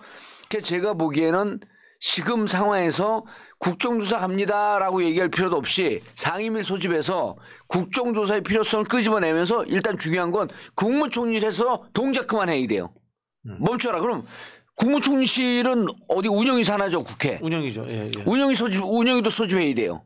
그래서 제가 보기에는 지금 상황에서 국정조사 갑니다라고 얘기할 필요도 없이 상임위 소집해서 국정조사의 필요성을 끄집어내면서 일단 중요한 건 국무총리실에서 동작 그만해야 돼요. 멈춰라. 그럼 국무총리실은 어디 운영이 산하죠, 국회. 운영이죠. 예, 예. 운영이도 소집해야 돼요.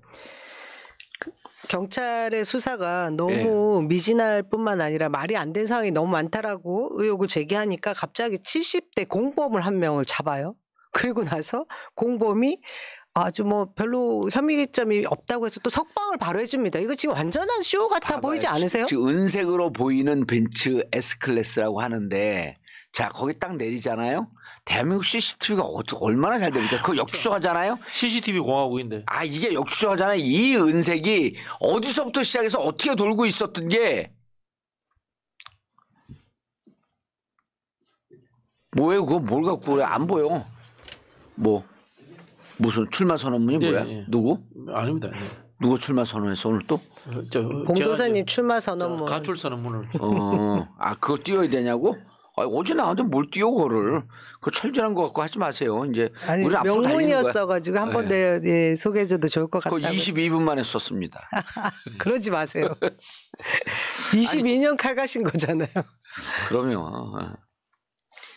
경찰의 수사가 너무 미진할 뿐만 아니라 말이 안 된 상황이 너무 많다라고 의혹을 제기하니까 갑자기 70대 공범을 한 명을 잡아요. 그리고 나서 공범이 아주 뭐 별로 혐의점이 없다고 해서 또 석방을 바로 해줍니다. 이거 지금 완전한 쇼 같아 보이지 않으세요? 지금 은색으로 보이는 벤츠 S클래스라고 하는데 자 거기 딱 내리잖아요. 대한민국 CCTV가 얼마나 잘 됩니까? 그거 역추적하잖아요. CCTV 공화국인데. 아 이게 역추적하잖아요. 이 은색이 어디서부터 시작해서 어떻게 돌고 있었던 게 뭐예요? 그거 뭘 갖고 그래? 안 보여. 무슨 출마 선언문이 뭐야? 예. 누구? 아닙니다. 예. 누가 출마 선언했어 오늘 또? 봉도사님 출마 선언문. 가출 선언문을. 그거 띄워야 되냐고? 어제 나한테 뭘 띄워 그거를. 그 철저한 거 갖고 하지 마세요. 이제 아니 우리 앞으로 명문이었어가지고 한 번 더 소개해줘도 좋을 것 같다고. 그거 22분 만에 썼습니다. 그러지 마세요. 22년 칼 가신 거잖아요. 그러면.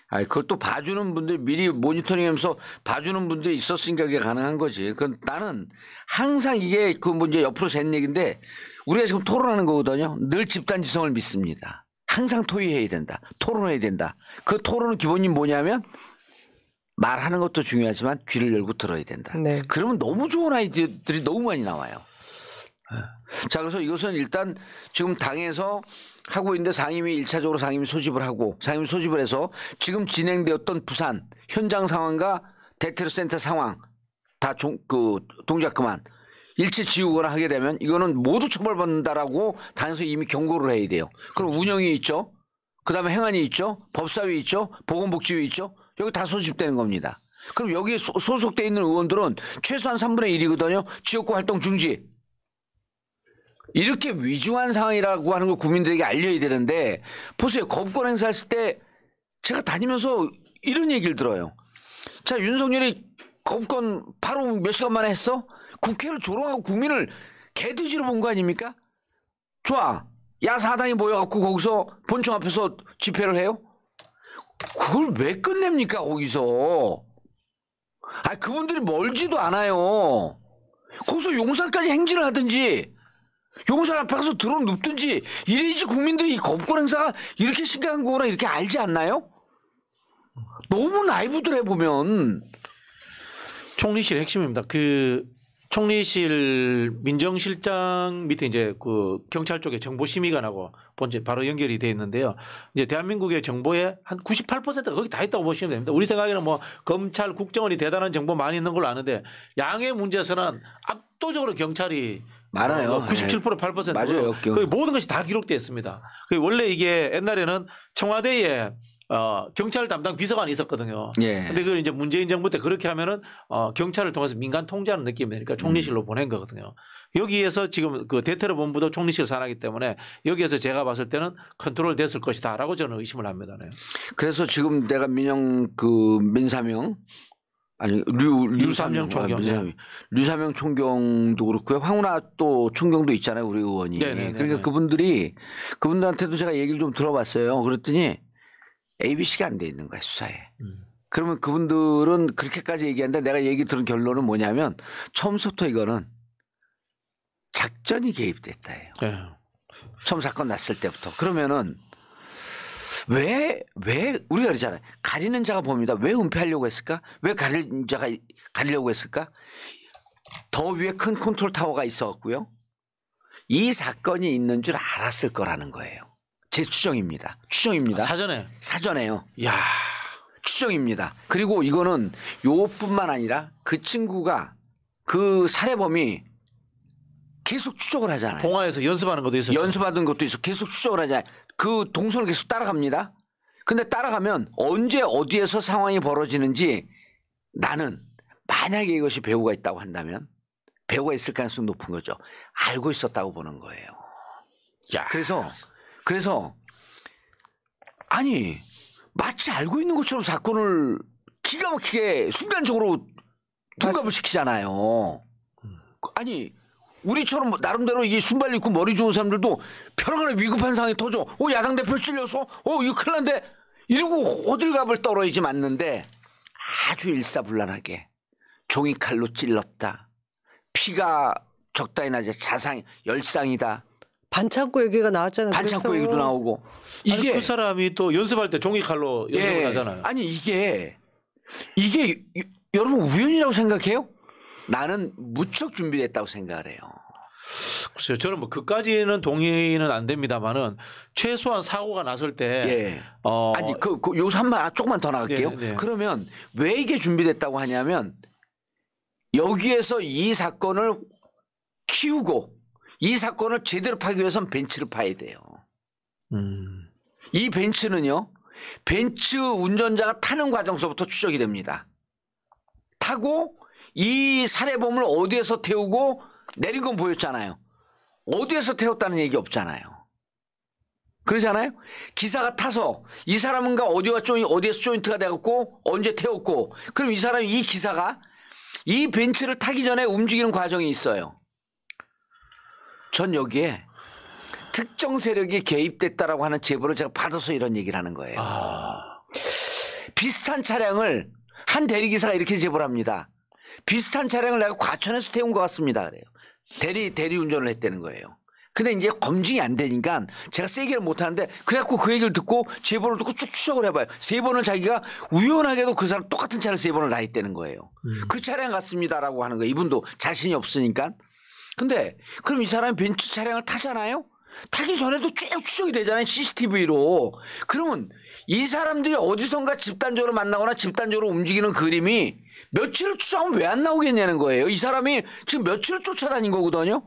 그걸 또 봐주는 분들 미리 모니터링하면서 봐주는 분들이 있었으니까 그게 가능한 거지. 그건 나는 항상 이게 그 뭐 이제 옆으로 샌 얘기인데 우리가 지금 토론하는 거거든요. 늘 집단지성을 믿습니다. 항상 토의해야 된다. 토론해야 된다. 그 토론은 기본이 뭐냐면 말하는 것도 중요하지만 귀를 열고 들어야 된다. 네. 그러면 너무 좋은 아이디어들이 너무 많이 나와요. 자, 그래서 이것은 일단 지금 당에서 하고 있는데 상임위 1차적으로 상임위 소집을 하고 상임위 소집을 해서 지금 진행되었던 부산 현장 상황과 대테러센터 상황 다 동작 그만 일체 지우거나 하게 되면 이거는 모두 처벌받는다라고 당에서 이미 경고를 해야 돼요. 그럼 운영이 있죠. 그다음에 행안위 있죠. 법사위 있죠. 보건복지위 있죠. 여기 다 소집되는 겁니다. 그럼 여기에 소속돼 있는 의원들은 최소한 3분의 1이거든요. 지역구 활동 중지. 이렇게 위중한 상황이라고 하는 걸 국민들에게 알려야 되는데 보세요. 거부권 행사했을 때 제가 다니면서 이런 얘기를 들어요. 자, 윤석열이 거부권 바로 몇 시간 만에 했어? 국회를 조롱하고 국민을 개돼지로 본 거 아닙니까? 좋아. 야사당이 모여갖고 거기서 본청 앞에서 집회를 해요? 그걸 왜 끝냅니까 거기서? 그분들이 멀지도 않아요. 거기서 용산까지 행진을 하든지 용산 앞에 가서 드론 눕든지 이래야지 국민들이 이 거부권 행사가 이렇게 심각한 거구나 이렇게 알지 않나요? 너무 나이브들해 보면. 총리실 핵심입니다. 그 총리실 민정실장 밑에 이제 그 경찰 쪽에 정보심의관하고 본체 바로 연결이 돼 있는데요. 이제 대한민국의 정보의 한 98%가 거기 다 있다고 보시면 됩니다. 우리 생각에는 뭐 검찰, 국정원이 대단한 정보 많이 있는 걸로 아는데 양의 문제에서는 압도적으로 경찰이 많아요. 97% 8% 맞아요. 거의 모든 것이 다 기록되어 있습니다. 원래 이게 옛날에는 청와대에 경찰 담당 비서관이 있었거든요. 근데 그걸 이제 문재인 정부 때 그렇게 하면은 경찰을 통해서 민간 통제하는 느낌이 되니까 총리실로 보낸 거거든요. 여기에서 지금 그 대테러 본부도 총리실 산하기 때문에 여기에서 제가 봤을 때는 컨트롤 됐을 것이다라고 저는 의심을 합니다. 네. 그래서 지금 내가 민사명 아니 류삼영 총경 류삼영 총경도 그렇고요. 황운하 또 총경도 있잖아요. 우리 의원이. 네네네네. 그러니까 그분들한테도 제가 얘기를 좀 들어봤어요. 그랬더니 ABC가 안 돼 있는 거야 수사에. 그러면 그분들은 그렇게까지 얘기하는데 내가 얘기 들은 결론은 뭐냐면 처음부터 이거는 작전이 개입됐다예요. 네. 처음 사건 났을 때부터. 그러면은 왜 우리가 그러잖아요. 가리는 자가 봅니다. 왜 은폐하려고 했을까? 왜 가리는 자가 가리려고 했을까? 더 위에 큰 컨트롤 타워가 있었고요. 이 사건이 있는 줄 알았을 거라는 거예요. 제 추정입니다. 사전에요. 야, 추정입니다. 그리고 이거는 요뿐만 아니라 그 친구가 그 살해범이 계속 추적을 하잖아요. 봉화에서 연습하는 것도 있었죠. 연습하던 것도 있어. 계속 추적을 하잖아요. 그 동선을 계속 따라갑니다. 근데 따라가면 언제 어디에서 상황이 벌어지는지 나는 만약에 이것이 배우가 있다고 한다면 배우가 있을 가능성이 높은 거죠. 알고 있었다고 보는 거예요. 야. 그래서 아니 마치 알고 있는 것처럼 사건을 기가 막히게 순간적으로 둔갑을 시키잖아요. 아니 우리처럼 나름대로 이게 순발 있고 머리 좋은 사람들도 편안하게 위급한 상황이 터져. 야당 대표 찔려서 이거 큰일 난데 이러고 호들갑을 떨어야지 맞는데 아주 일사불란하게 종이칼로 찔렀다. 피가 적당히 나지 자상 열상이다. 반창고 얘기가 나왔잖아요. 반창고 얘기도 나오고. 이게 그 사람이 또 연습할 때 종이칼로 연습을 하잖아요. 아니 이게 여러분 우연이라고 생각해요? 나는 무척 준비됐다고 생각을 해요. 글쎄요. 저는 뭐 그까지는 동의는 안 됩니다만은 최소한 사고가 났을 때 아니 여기서 조금만 더 나갈게요. 네. 그러면 왜 이게 준비됐다고 하냐면 여기에서 이 사건을 키우고 이 사건을 제대로 파기 위해서는 벤치를 파야 돼요. 이 벤츠는요. 벤츠 운전자가 타는 과정서부터 추적이 됩니다. 타고 이 살해범을 어디에서 태우고 내린 건 보였잖아요. 어디에서 태웠다는 얘기 없잖아요. 그러잖아요. 기사가 타서 이 사람은가 어디에서 조인트가 돼갖고 언제 태웠고 그럼 이 사람이 이 기사가 이 벤츠를 타기 전에 움직이는 과정이 있어요. 전 여기에 특정 세력이 개입됐다라고 하는 제보를 제가 받아서 이런 얘기를 하는 거예요. 비슷한 차량을 한 대리기사가 이렇게 제보를 합니다. 비슷한 차량을 내가 과천에서 태운 것 같습니다. 그래요. 대리 운전을 했다는 거예요. 근데 이제 검증이 안 되니까 제가 세게를 못 하는데 그래갖고 그 얘기를 듣고 제보를 듣고 쭉 추적을 해봐요. 3번을 자기가 우연하게도 그 사람 똑같은 차를 3번을 다 했다는 거예요. 그 차량 같습니다라고 하는 거예요. 이분도 자신이 없으니까. 근데 그럼 이 사람이 벤츠 차량을 타잖아요. 타기 전에도 쭉 추적이 되잖아요. CCTV로. 그러면 이 사람들이 어디선가 집단적으로 만나거나 집단적으로 움직이는 그림이 며칠을 추적하면 왜 안 나오겠냐는 거예요. 이 사람이 지금 며칠을 쫓아다닌 거거든요.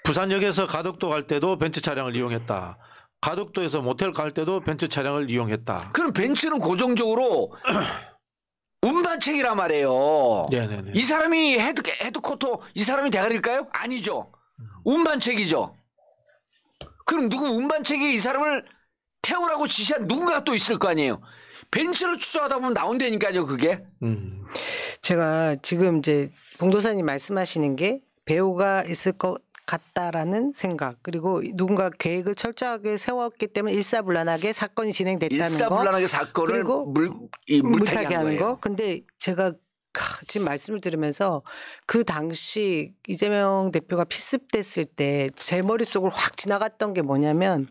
부산역에서 가덕도 갈 때도 벤츠 차량을 이용했다. 가덕도에서 모텔 갈 때도 벤츠 차량을 이용했다. 그럼 벤츠는 고정적으로 운반책이란 말이에요. 네네네. 이 사람이 헤드쿼터 이 사람이 대가리일까요? 아니죠. 운반책이죠. 그럼 누구 운반책이 이 사람을 태우라고 지시한 누군가가 또 있을 거 아니에요. 벤츠를 추적하다 보면 나온다니까요, 그게. 제가 지금 이제 봉도사님 말씀하시는 게 배우가 있을 것 같다라는 생각 그리고 누군가 계획을 철저하게 세웠기 때문에 일사불란하게 사건이 진행됐다는 일사불란하게 사건을 그리고 물타기 하는 거. 근데 제가 지금 말씀을 들으면서 그 당시 이재명 대표가 필습됐을 때 제 머릿속을 확 지나갔던 게 뭐냐면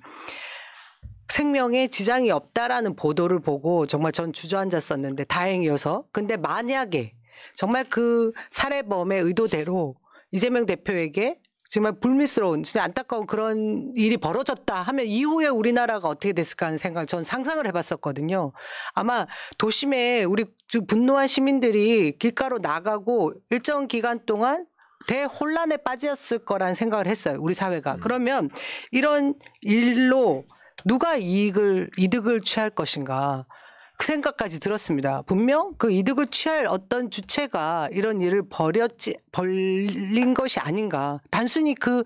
생명에 지장이 없다라는 보도를 보고 정말 전 주저앉았었는데 다행이어서 근데 만약에 정말 그 살해범의 의도대로 이재명 대표에게 정말 불미스러운 진짜 안타까운 그런 일이 벌어졌다 하면 이후에 우리나라가 어떻게 됐을까 하는 생각을 전 상상을 해봤었거든요. 아마 도심에 우리 분노한 시민들이 길가로 나가고 일정 기간 동안 대혼란에 빠졌을 거라는 생각을 했어요. 우리 사회가. 그러면 이런 일로 누가 이득을 취할 것인가. 그 생각까지 들었습니다. 분명 그 이득을 취할 어떤 주체가 이런 일을 벌린 것이 아닌가. 단순히 그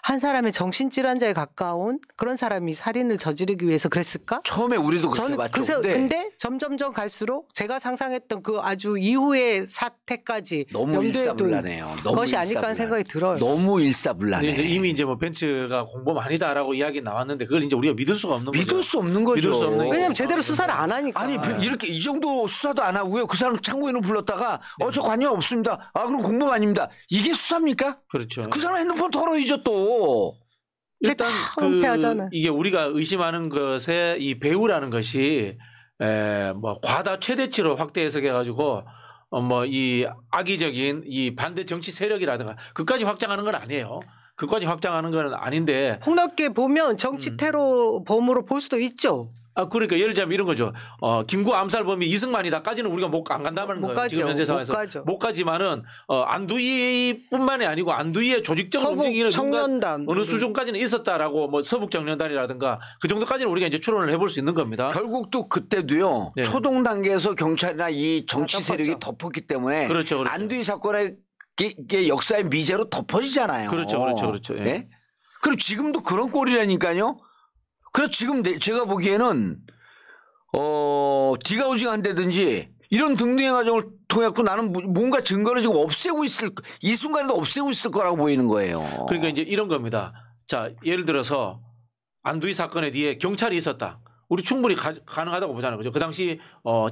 한 사람의 정신질환자에 가까운 그런 사람이 살인을 저지르기 위해서 그랬을까? 처음에 우리도 그렇게 봤죠. 근데 점점점 갈수록 제가 상상했던 그 아주 이후의 사태까지 너무 일사불란해요. 너무 것이 아닐까 하는 생각이 들어요. 너무 일사불란해. 이미 이제 뭐 벤츠가 공범 아니다라고 이야기 나왔는데 그걸 이제 우리가 믿을 수가 없는 거죠. 믿을 수 없는 거죠. 믿을 수 없는 왜냐하면 제대로 수사를 안 하니까. 아니 이렇게 이 정도 수사도 안 하고요. 그 사람 참고인을 불렀다가 저 관련 없습니다. 아 그럼 공범 아닙니다. 이게 수사입니까? 그렇죠. 그 사람 핸드폰 털어이죠 또. 일단 이게 우리가 의심하는 것에 이 배우라는 것이 뭐 과다 최대치로 확대 해석해가지고 뭐 이 악의적인 이 반대 정치 세력이라든가 그까지 확장하는 건 아니에요. 그까지 확장하는 건 아닌데 폭넓게 보면 정치 테러 범으로 볼 수도 있죠. 그러니까 예를 들자면 이런 거죠. 김구 암살범이 이승만이다까지는 우리가 안 간다는 거예요. 지금 현재 상황에서 못 가지만은 안두희뿐만이 아니고 안두희의 조직적으로 움직이는 청년단 어느 수준까지는 있었다라고 뭐 서북 청년단이라든가 그 정도까지는 우리가 이제 추론을 해볼 수 있는 겁니다. 결국 또 그때도요. 네. 초동 단계에서 경찰이나 이 정치 세력이 덮었기 때문에 그렇죠. 안두희 사건의 역사의 미제로 덮어지잖아요. 그렇죠. 예. 네? 그리고 지금도 그런 꼴이라니까요. 그래서 지금 제가 보기에는 디가우징한다든지 이런 등등의 과정을 통해서 나는 뭔가 증거를 지금 없애고 이 순간에도 없애고 있을 거라고 보이는 거예요. 그러니까 이제 이런 겁니다. 자, 예를 들어서 안두희 사건에 뒤에 경찰이 있었다. 우리 충분히 가능하다고 보잖아요. 그죠? 그 당시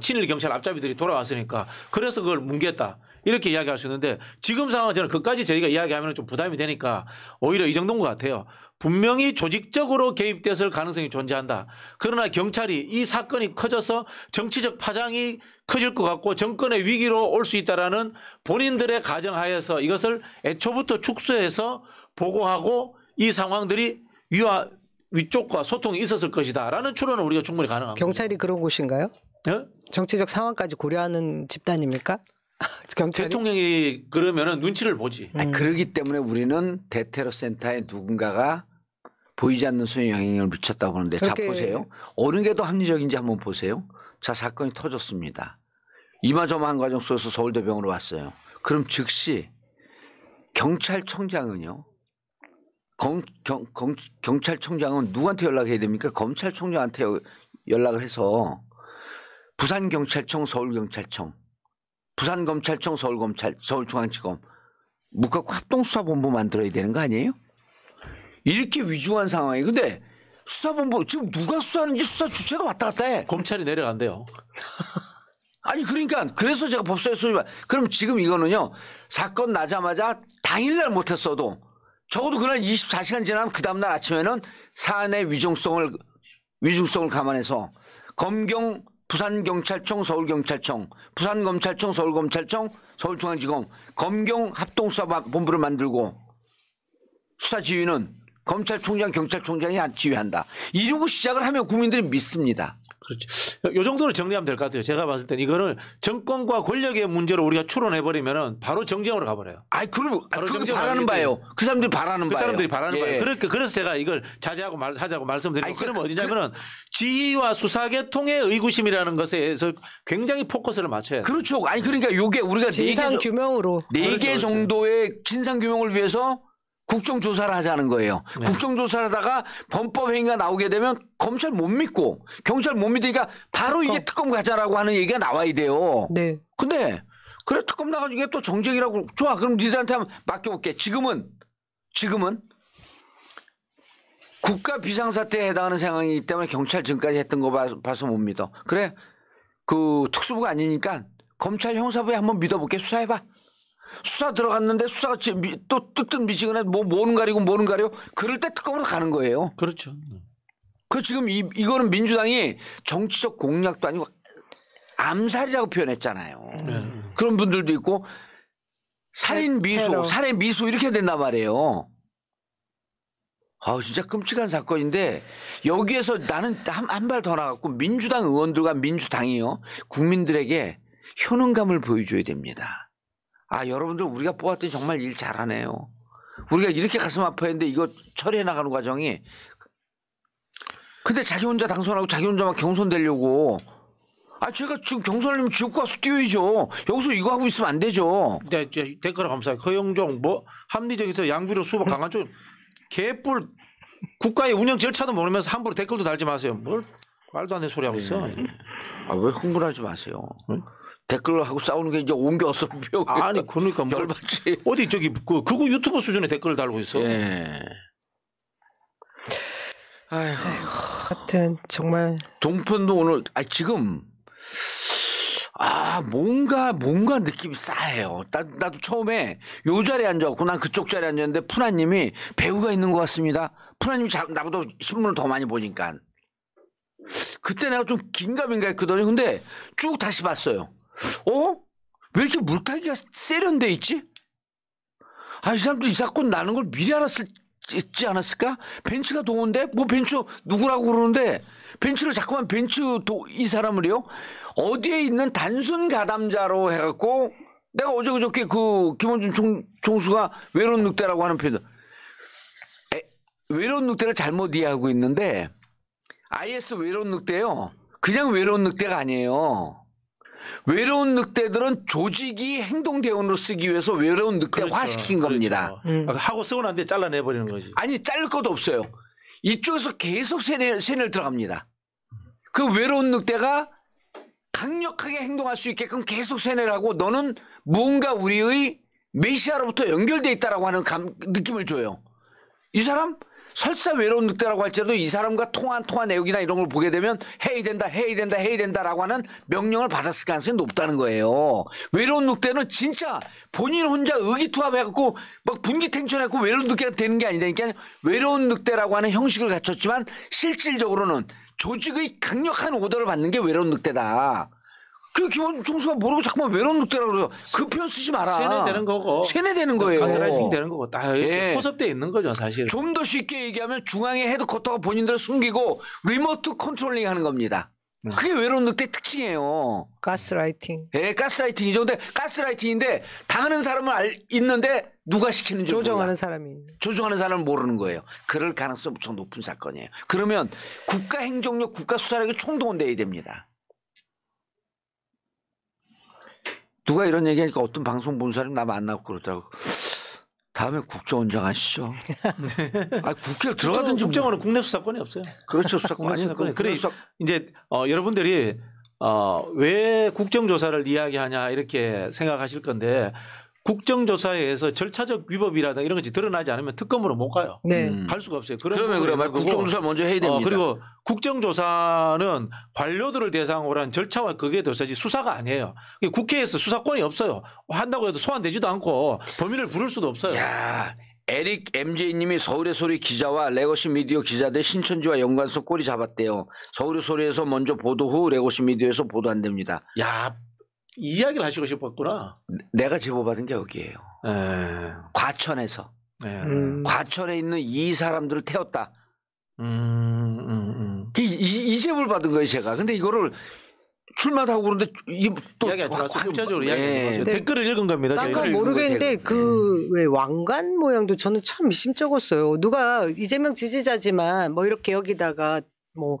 친일 경찰 앞잡이들이 돌아왔으니까 그래서 그걸 뭉갰다. 이렇게 이야기할 수 있는데 지금 상황은 저는 그까지 저희가 이야기하면 좀 부담이 되니까 오히려 이 정도인 것 같아요. 분명히 조직적으로 개입됐을 가능성이 존재한다. 그러나 경찰이 이 사건이 커져서 정치적 파장이 커질 것 같고 정권의 위기로 올 수 있다라는 본인들의 가정하에서 이것을 애초부터 축소해서 보고하고 이 상황들이 위쪽과 소통이 있었을 것이다라는 추론은 우리가 충분히 가능합니다. 경찰이 그런 곳인가요? 네? 정치적 상황까지 고려하는 집단입니까? 경찰이? 대통령이 그러면은 눈치를 보지. 그러기 때문에 우리는 대테러 센터에 누군가가 보이지 않는 손에 영향을 미쳤다고 하는데 자 보세요. 어느 게 더 합리적인지 한번 보세요. 자 사건이 터졌습니다. 이마저마한 과정 속에서 서울대병원으로 왔어요. 그럼 즉시 경찰청장은요. 경찰청장은 누구한테 연락해야 됩니까? 검찰총장한테 연락을 해서 부산경찰청, 서울경찰청, 부산검찰청, 서울중앙지검 묶어갖고 합동수사본부 만들어야 되는 거 아니에요? 이렇게 위중한 상황이. 근데 수사본부 지금 누가 수사하는지 수사 주체가 왔다 갔다 해. 검찰이 내려간대요. 아니 그러니까 그래서 제가 법사위에서 그럼 지금 이거는요. 사건 나자마자 당일날 못했어도 적어도 그날 24시간 지나면 그 다음날 아침에는 사안의 위중성을 감안해서 검경 부산경찰청, 서울경찰청, 부산검찰청, 서울검찰청, 서울중앙지검 검경 합동수사본부를 만들고 수사 지휘는 검찰총장, 경찰총장이 지휘한다. 이러고 시작을 하면 국민들이 믿습니다. 그렇죠. 요 정도로 정리하면 될 것 같아요. 제가 봤을 땐 이거를 정권과 권력의 문제로 우리가 추론해버리면 바로 정쟁으로 가버려요. 아이, 그게 바라는 바예요. 그 사람들이 바라는 바예요. 그 사람들이 바라는 예. 바예요. 그래서 제가 이걸 자제하고 하자고 말씀드리고 그러면 어디냐면은 지휘와 수사계통의 의구심이라는 것에서 굉장히 포커스를 맞춰야 돼요. 그렇죠. 아니 그러니까 요게 우리가 진상 규명으로 4개 정도의 진상 규명을 위해서 국정조사를 하자는 거예요. 네. 국정조사를 하다가 범법행위가 나오게 되면 검찰 못 믿고 경찰 못 믿으니까 바로 이게 특검 가자라고 하는 얘기가 나와야 돼요. 네. 근데 그래 특검 나가지고 이게 또 정쟁이라고 좋아. 그럼 니들한테 한번 맡겨볼게. 지금은 국가 비상사태에 해당하는 상황이기 때문에 경찰 지금까지 했던 거 봐서 못 믿어. 그래 그 특수부가 아니니까 검찰 형사부에 한번 믿어볼게. 수사해봐. 수사 들어갔는데 수사가 또 뜨뜻 미치거나 뭐는 가리고 뭐는 가려 그럴 때 특검으로 가는 거예요. 그렇죠. 그 지금 이거는 민주당이 정치적 공략도 아니고 암살이라고 표현했잖아요. 그런 분들도 있고 살인 미수, 살해 미수 이렇게 된단 말이에요. 진짜 끔찍한 사건인데 여기에서 나는 한 발 더 나갔고 민주당 의원들과 민주당이요 국민들에게 효능감을 보여줘야 됩니다. 여러분들 우리가 뽑았더니 정말 일 잘하네요. 우리가 이렇게 가슴 아파했는데 이거 처리해 나가는 과정이 근데 자기 혼자 당선하고 자기 혼자 막 경선되려고 제가 지금 경선하려면 지역구 가서 뛰어야죠. 여기서 이거 하고 있으면 안 되죠. 네, 댓글 감사해요. 허영종 합리적에서 양비로 수박 강한 쪽 개뿔 국가의 운영 절차도 모르면서 함부로 댓글도 달지 마세요. 뭘 말도 안 되는 소리 하고 있어. 왜 흥분하지 마세요. 응? 댓글을 하고 싸우는 게 이제 옮겨서 아니 그러니까 열받지. 어디 저기 그거 유튜버 수준의 댓글을 달고 있어. 예. 하여튼 정말 동편도 오늘 지금 뭔가 느낌이 싸해요. 나도 처음에 요 자리에 앉아갖고 난 그쪽 자리에 앉았는데 푸나님이 배우가 있는 것 같습니다. 푸나님이 나보다 신문을 더 많이 보니까 그때 내가 좀 긴가민가 했거든요. 근데 쭉 다시 봤어요. 왜 이렇게 물타기가 세련돼 있지? 이 사람들 이 사건 나는 걸 미리 알았지 않았을까? 벤츠가 동원돼? 벤츠 누구라고 그러는데 벤츠를 자꾸만 이 사람을요? 어디에 있는 단순 가담자로 해갖고 내가 어제 그저께 그 김원준 총수가 외로운 늑대라고 하는 표현 외로운 늑대를 잘못 이해하고 있는데 IS 외로운 늑대요. 그냥 외로운 늑대가 아니에요. 외로운 늑대들은 조직이 행동 대원으로 쓰기 위해서 외로운 늑대화 시킨 겁니다. 하고 쓰고 난 뒤에 잘라내버리는 거지. 아니 자를 것도 없어요. 이쪽에서 계속 세뇌를 들어갑니다. 그 외로운 늑대가 강력하게 행동할 수 있게끔 계속 세뇌를 하고 너는 무언가 우리의 메시아로부터 연결돼 있다라고 하는 느낌을 줘요. 이 사람 설사 외로운 늑대라고 할지라도 이 사람과 통한 내용이나 이런 걸 보게 되면 해야 된다라고 하는 명령을 받았을 가능성이 높다는 거예요. 외로운 늑대는 진짜 본인 혼자 의기투합해갖고 막 분기탱천해갖고 외로운 늑대가 되는 게 아니라니까. 외로운 늑대라고 하는 형식을 갖췄지만 실질적으로는 조직의 강력한 오더를 받는 게 외로운 늑대다. 그 김원준 총수가 모르고 자꾸만 외로운 늑대라고 그래요. 그 표현 쓰지 마라. 세뇌되는 거고. 세뇌되는 거예요. 가스라이팅 되는 거고. 다 포섭되어 있는 거죠 사실. 좀 더 쉽게 얘기하면 중앙의 헤드쿼터가 본인들을 숨기고 리모트 컨트롤링 하는 겁니다. 그게 외로운 늑대 특징이에요. 가스라이팅. 가스라이팅이죠. 근데 가스라이팅인데 당하는 사람은 있는데 누가 시키는지 조정하는 몰라. 사람이. 조정하는 사람은 모르는 거예요. 그럴 가능성이 무척 높은 사건이에요. 그러면 국가 행정력, 국가 수사력이 총동원돼야 됩니다. 누가 이런 얘기하니까 어떤 방송 본 사람이 나 만나고 그러더라고. 다음에 국정원장 하시죠. 아, 국회에 들어가든지. 국정원은 국내 수사권이 없어요. 그렇죠. 수사권 아니 수사권이. 그래 이제 여러분들이 왜 국정조사를 이야기하냐 이렇게 생각하실 건데 국정조사에 의해서 절차적 위법이라든가 이런 것이 드러나지 않으면 특검으로 못 가요. 네. 갈 수가 없어요. 그러면 국정조사 먼저 해야 됩니다. 그리고 국정조사는 관료들을 대상으로 한 절차와 그게 도서지 수사가 아니에요. 국회에서 수사권이 없어요. 한다고 해도 소환되지도 않고 범인을 부를 수도 없어요. 야, 에릭 MJ님이 서울의 소리 기자와 레거시 미디어 기자들 신천지와 연관성 꼬리 잡았대요. 서울의 소리에서 먼저 보도 후 레거시 미디어에서 보도 안 됩니다. 야, 이야기를 하시고 싶었구나. 내가 제보받은 게 여기예요. 과천에서. 과천에 있는 이 사람들을 태웠다. 이 제보를 받은 거예요, 제가. 근데 이거를 출마하고 그러는데 또 이야기하지 마세요. 구체적으로 이야기하지 마세요. 댓글을 읽은 겁니다. 난 모르겠는데 그 왜 왕관 모양도 저는 참 미심쩍었어요. 누가 이재명 지지자지만 뭐 이렇게 여기다가 뭐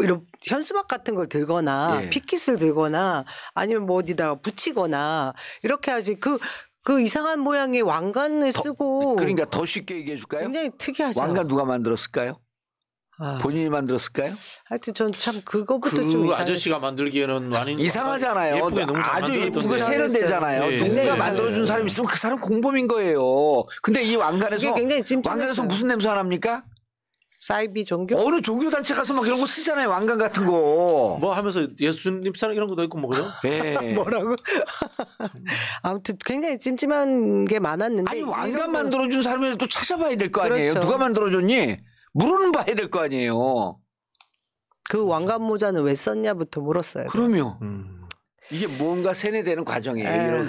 이런 현수막 같은 걸 들거나 피켓을 들거나 아니면 뭐 어디다가 붙이거나 이렇게 하지 그 이상한 모양의 왕관을 쓰고 그러니까 더 쉽게 얘기해 줄까요? 굉장히 특이하죠. 왕관 누가 만들었을까요? 본인이 만들었을까요? 하여튼 전 참 그거부터 그 좀 아저씨가 만들기에는 많이 이상하잖아요. 예쁘게 너무 잘 아주 예쁘게 만들었던데. 세련되잖아요. 누군가 만들어준 사람이 있으면 그 사람 공범인 거예요. 근데 이 왕관에서 굉장히 왕관에서 무슨 냄새가 납니까? 사이비 종교? 어느 종교 단체 가서 막 이런 거 쓰잖아요. 왕관 같은 거. 뭐 하면서 예수님 사랑 이런 것도 있고 뭐 그죠? 네. 뭐라고? 아무튼 굉장히 찜찜한 게 많았는데 아니 왕관 만들어준 사람이 또 찾아봐야 될 거 아니에요. 그렇죠. 누가 만들어줬니? 물어는 봐야 될 거 아니에요. 그 왕관 모자는 왜 썼냐부터 물었어요. 그럼요. 이게 뭔가 세뇌되는 과정이에요. 이런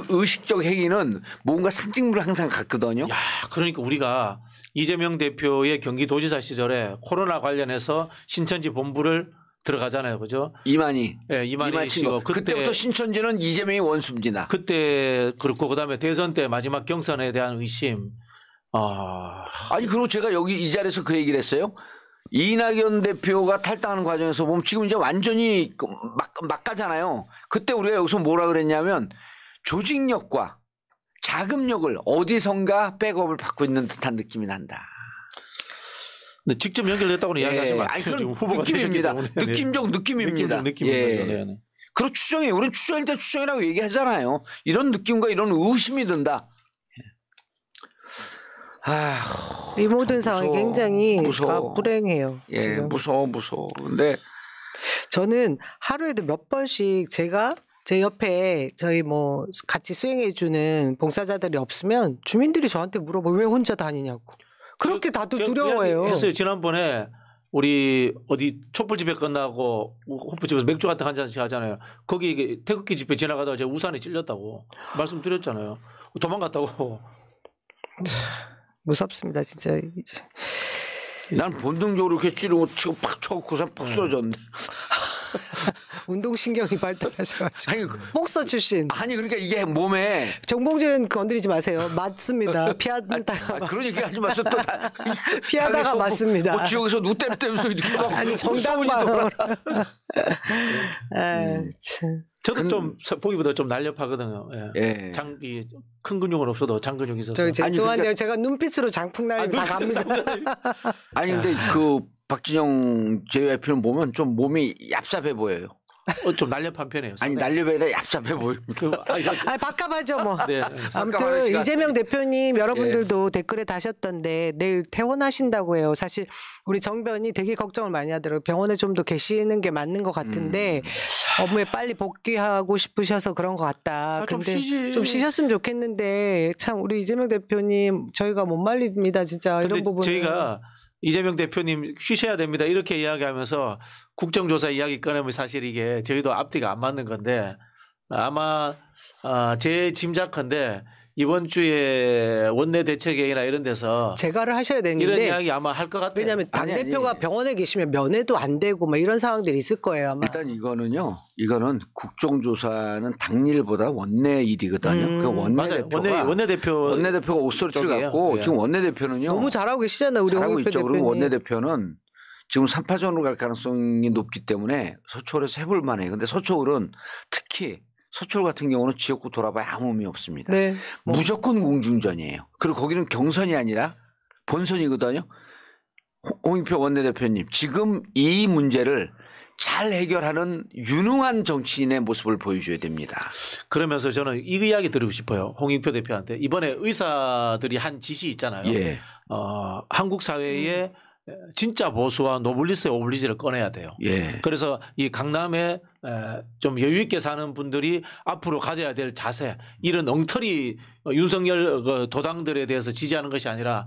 의식적 행위는 뭔가 상징물을 항상 갖거든요. 야, 그러니까 우리가 이재명 대표의 경기도지사 시절에 코로나 관련해서 신천지 본부를 들어가잖아요, 그죠? 이만희. 네, 이만희 씨가 그때부터 신천지는 이재명이 원수입니다. 그때 그렇고 그다음에 대선 때 마지막 경선에 대한 의심. 아니 그리고 제가 여기 이 자리에서 그 얘기를 했어요. 이낙연 대표가 탈당하는 과정에서 보면 지금 이제 완전히 막 가잖아요. 그때 우리가 여기서 뭐라 그랬냐면 조직력과 자금력을 어디선가 백업을 받고 있는 듯한 느낌이 난다. 근데 직접 연결됐다고는 이야기하시면 안 돼요. 지금 후보가 느낌입니다. 되셨기 느낌적 느낌입니다. 느낌인 거죠. 네. 그리고 추정이에요. 우리는 추정일 때 추정이라고 얘기하잖아요. 이런 느낌과 이런 의심이 든다. 이 모든 상황이 굉장히 불행해요. 예, 지금. 무서워. 근데 저는 하루에도 몇 번씩 제가 제 옆에 저희 뭐 같이 수행해주는 봉사자들이 없으면 주민들이 저한테 물어봐 왜 혼자 다니냐고. 그렇게 다들 두려워해요. 했어요. 지난번에 우리 어디 촛불 집회 끝나고 촛불집에서 맥주 같은 거 한 잔씩 하잖아요. 거기 태극기 집회 지나가다가 제가 우산에 찔렸다고 말씀드렸잖아요. 도망갔다고. 무섭습니다, 진짜. 난 본능적으로 이렇게 찌르고 치고 팍 쳐갖고서 팍 쓰러졌는데. 운동신경이 발달하셔가지고. 아니, 복서 출신. 아니 그러니까 이게 몸에. 정봉준 건드리지 마세요. 맞습니다. 피하다가. 그런 얘기 하지 마세요. 또 피하다가 맞습니다. 뭐 지역에서 누때를 때면서 이렇게 막. 아니 정당방으로. 참. 저도 좀 보기보다 좀 날렵하거든요. 예. 장기 큰 근육은 없어도 장 근육이 있어서. 저 죄송한데요. 그러니까... 제가 눈빛으로 장풍 날리면 다 갑니다. 아니 근데 그 박진영 JYP는 보면 좀 몸이 얍삽해 보여요. 좀 날렵한 편이에요. 아니 날렵이 아니라 얍삽해 보입니다. 아니 바꿔봐죠 뭐. 네. 아무튼 이재명 대표님 여러분들도 댓글에 다셨던데 내일 퇴원하신다고 해요. 사실 우리 정변이 되게 걱정을 많이 하더라고요. 병원에 좀 더 계시는 게 맞는 것 같은데 업무에 빨리 복귀하고 싶으셔서 그런 것 같다. 근데 좀 쉬셨으면 좋겠는데 참 우리 이재명 대표님 저희가 못 말립니다. 진짜 이런 부분. 저희가 이재명 대표님 쉬셔야 됩니다. 이렇게 이야기하면서 국정조사 이야기 꺼내면 사실 이게 저희도 앞뒤가 안 맞는 건데 아마 제 짐작컨대 이번 주에 원내대책회의나 이런 데서 제가를 하셔야 되는데 이런 이야기 아마 할 것 같아요. 왜냐하면 당대표가 병원에 계시면 면회도 안 되고 막 이런 상황들이 있을 거예요. 아마. 일단 이거는 국정조사는 당일보다 원내 일이거든요. 그 원내대표가 옷소리를 갖고 지금 원내대표는요. 너무 잘하고 계시잖아요. 우리 잘하고 홍익표 있죠. 대표님. 그리고 원내대표는 지금 3파전으로 갈 가능성이 높기 때문에 서초울에서 해볼 만해요. 근데 서초울은 특히 서초구 같은 경우는 지역구 돌아봐야 아무 의미 없습니다. 네. 무조건 공중전이에요. 그리고 거기는 경선이 아니라 본선이거든요. 홍익표 원내대표님, 지금 이 문제를 잘 해결하는 유능한 정치인의 모습을 보여줘야 됩니다. 그러면서 저는 이 이야기 드리고 싶어요. 홍익표 대표한테. 이번에 의사들이 한 지시 있잖아요. 예. 한국 사회에 진짜 보수와 노블리스의 오블리지를 꺼내야 돼요. 예. 그래서 이 강남에 좀 여유 있게 사는 분들이 앞으로 가져야 될 자세, 이런 엉터리 윤석열 도당들에 대해서 지지하는 것이 아니라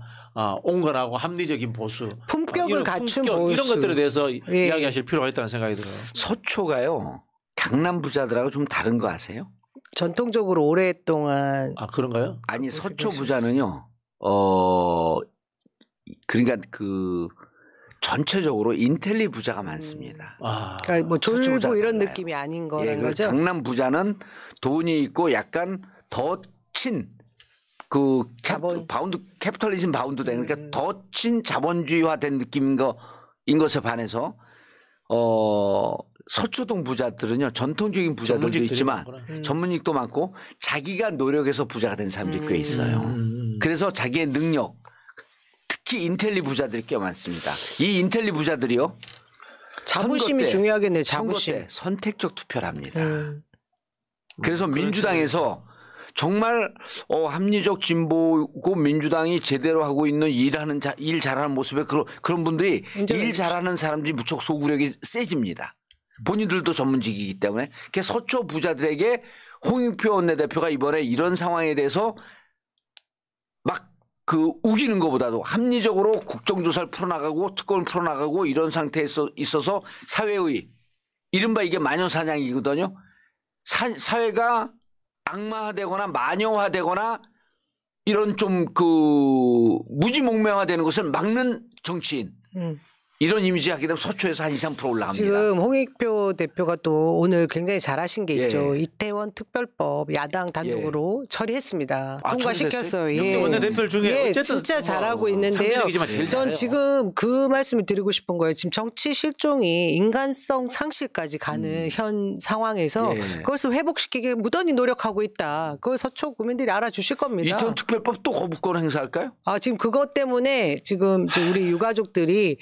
온건하고 합리적인 보수, 품격을 갖춘 보수, 이런 것들에 대해서 예. 이야기하실 필요가 있다는 생각이 들어요. 서초가요, 강남 부자들하고 좀 다른 거 아세요? 전통적으로 오랫동안 그런가요? 아니, 서초 부자는요, 그러니까 그 전체적으로 인텔리 부자가 많습니다. 그러니까 뭐 서초 졸부 부자가 이런 달라요. 느낌이 아닌 예, 거라는 거죠. 강남 부자는 돈이 있고 약간 더 친 그 자본. 바운드 캐피털리즘 바운드 되는, 그러니까 더 친 자본주의화된 느낌인 것에 반해서 서초동 부자들은요, 전통적인 부자들도 전문직들이 있지만 많구나. 전문직도 많고 자기가 노력해서 부자가 된 사람들이 꽤 있어요. 그래서 자기의 능력, 특히 인텔리 부자들이 꽤 많습니다. 이 인텔리 부자들이요, 자부심이 선거 때, 중요하겠네. 선거 자부심. 때 선택적 투표를 합니다. 그래서 그렇죠. 민주당에서 정말 합리적 진보고 민주당이 제대로 하고 있는 일 잘하는 모습에 그런 분들이 일 잘하는 사람들이 무척 소구력이 세집니다. 본인들도 전문직이기 때문에. 그래서 서초 부자들에게 홍익표 원내대표가 이번에 이런 상황에 대해서 막 우기는 것보다도 합리적으로 국정조사를 풀어나가고 특검을 풀어나가고 이런 상태에 있어서 사회의 이른바 이게 마녀사냥이거든요. 사회가 악마화되거나 마녀화되거나 이런 좀 무지몽매화되는 것을 막는 정치인, 이런 이미지 하게 되면 서초에서 한 2~3% 올라갑니다. 지금 홍익표 대표가 또 오늘 굉장히 잘하신 게 있죠. 예. 이태원 특별법 야당 단독으로 처리했습니다. 통과시켰어요. 예. 원내대표 중에 예, 어쨌든 진짜 잘하고 있는데요. 상대적이지만 제일 전 잘해요. 지금 그 말씀을 드리고 싶은 거예요. 지금 정치 실종이 인간성 상실까지 가는 현 상황에서 예. 그것을 회복시키기 무던히 노력하고 있다. 그걸 서초 구민들이 알아주실 겁니다. 이태원 특별법 또 거부권 행사할까요? 지금 그것 때문에 지금 우리 유가족들이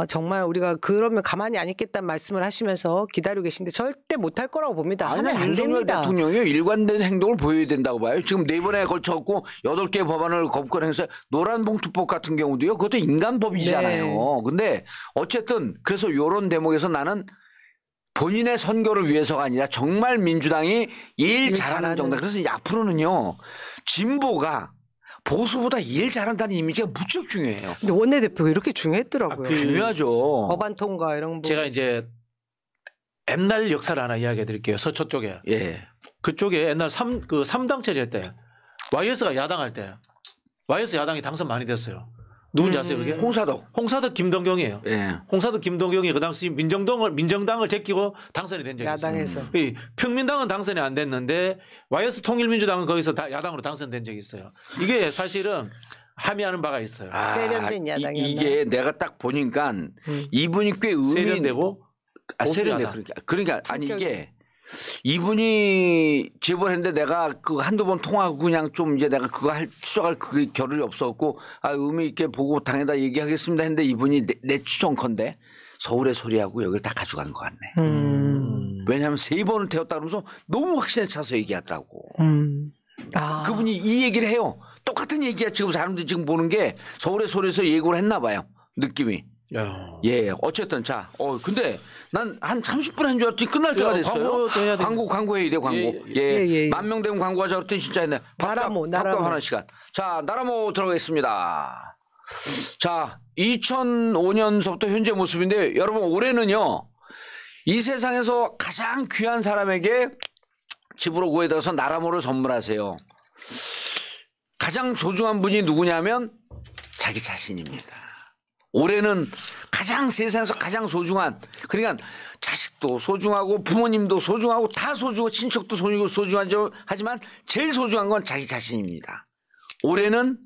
정말 우리가 그러면 가만히 안 있겠다는 말씀을 하시면서 기다리고 계신데 절대 못할 거라고 봅니다. 하면 안 윤석열 됩니다. 대통령이 일관된 행동을 보여야 된다고 봐요. 지금 4번에 걸쳐갖고 8개 법안을 거부권 행사, 노란봉투법 같은 경우도요, 그것도 인간법이잖아요. 네. 근데 어쨌든 그래서 이런 대목에서 나는 본인의 선거를 위해서가 아니라 정말 민주당이 일 잘하는 정당. 그래서 앞으로는요, 진보가 보수보다 일 잘한다는 이미지가 무척 중요해요. 근데 원내대표가 이렇게 중요했더라고요. 중요하죠. 법안 통과 이런 거. 제가 이제 옛날 역사를 하나 이야기해 드릴게요. 서초 쪽에. 예. 그쪽에 옛날 3당 체제 때 YS가 야당할 때 YS 야당이 당선 많이 됐어요. 누군지 아세요 그게? 홍사덕 김동경이에요. 예. 홍사덕 김동경이 그 당시 민정당을 제끼고 당선이 된 적이 야당에서. 있어요. 평민당은 당선이 안 됐는데 YS 통일민주당은 거기서 야당으로 당선된 적이 있어요. 이게 사실은 함의하는 바가 있어요. 세련된 야당이었나? 이게 내가 딱 보니까 이분이 꽤 세련되고 세련돼. 그러니까 아니 이게 이분이 제보했는데 내가 한두 번 통화하고 그냥 좀 이제 내가 그거 추적할 그 겨를이 없었고 의미 있게 보고 당에다 얘기하겠습니다 했는데 이분이 내 추정컨대 서울의 소리하고 여기를 다 가져간 것 같네. 왜냐하면 3번을 태웠다 그러면서 너무 확신에 차서 얘기하더라고. 그분이 이 얘기를 해요. 똑같은 얘기야. 지금 사람들이 지금 보는 게 서울의 소리에서 예고를 했나 봐요. 느낌이. 예, 어쨌든 자, 근데 난 한 30분 한 줄 알았더니 끝날 때가 됐어요. 광고해야 돼, 광고. 예. 10,000명 되면 광고하자 그랬더니 진짜 했네. 나라모. 하는 시간. 자, 나라모 들어가겠습니다. 자, 2005년서부터 현재 모습인데 여러분 올해는요, 이 세상에서 가장 귀한 사람에게 집으로 구해들어서 나라모를 선물하세요. 가장 소중한 분이 누구냐면 자기 자신입니다. 올해는 세상에서 가장 소중한, 그러니까 자식도 소중하고 부모님도 소중하고 다 소중하고 친척도 소중하죠. 하지만 제일 소중한 건 자기 자신입니다. 올해는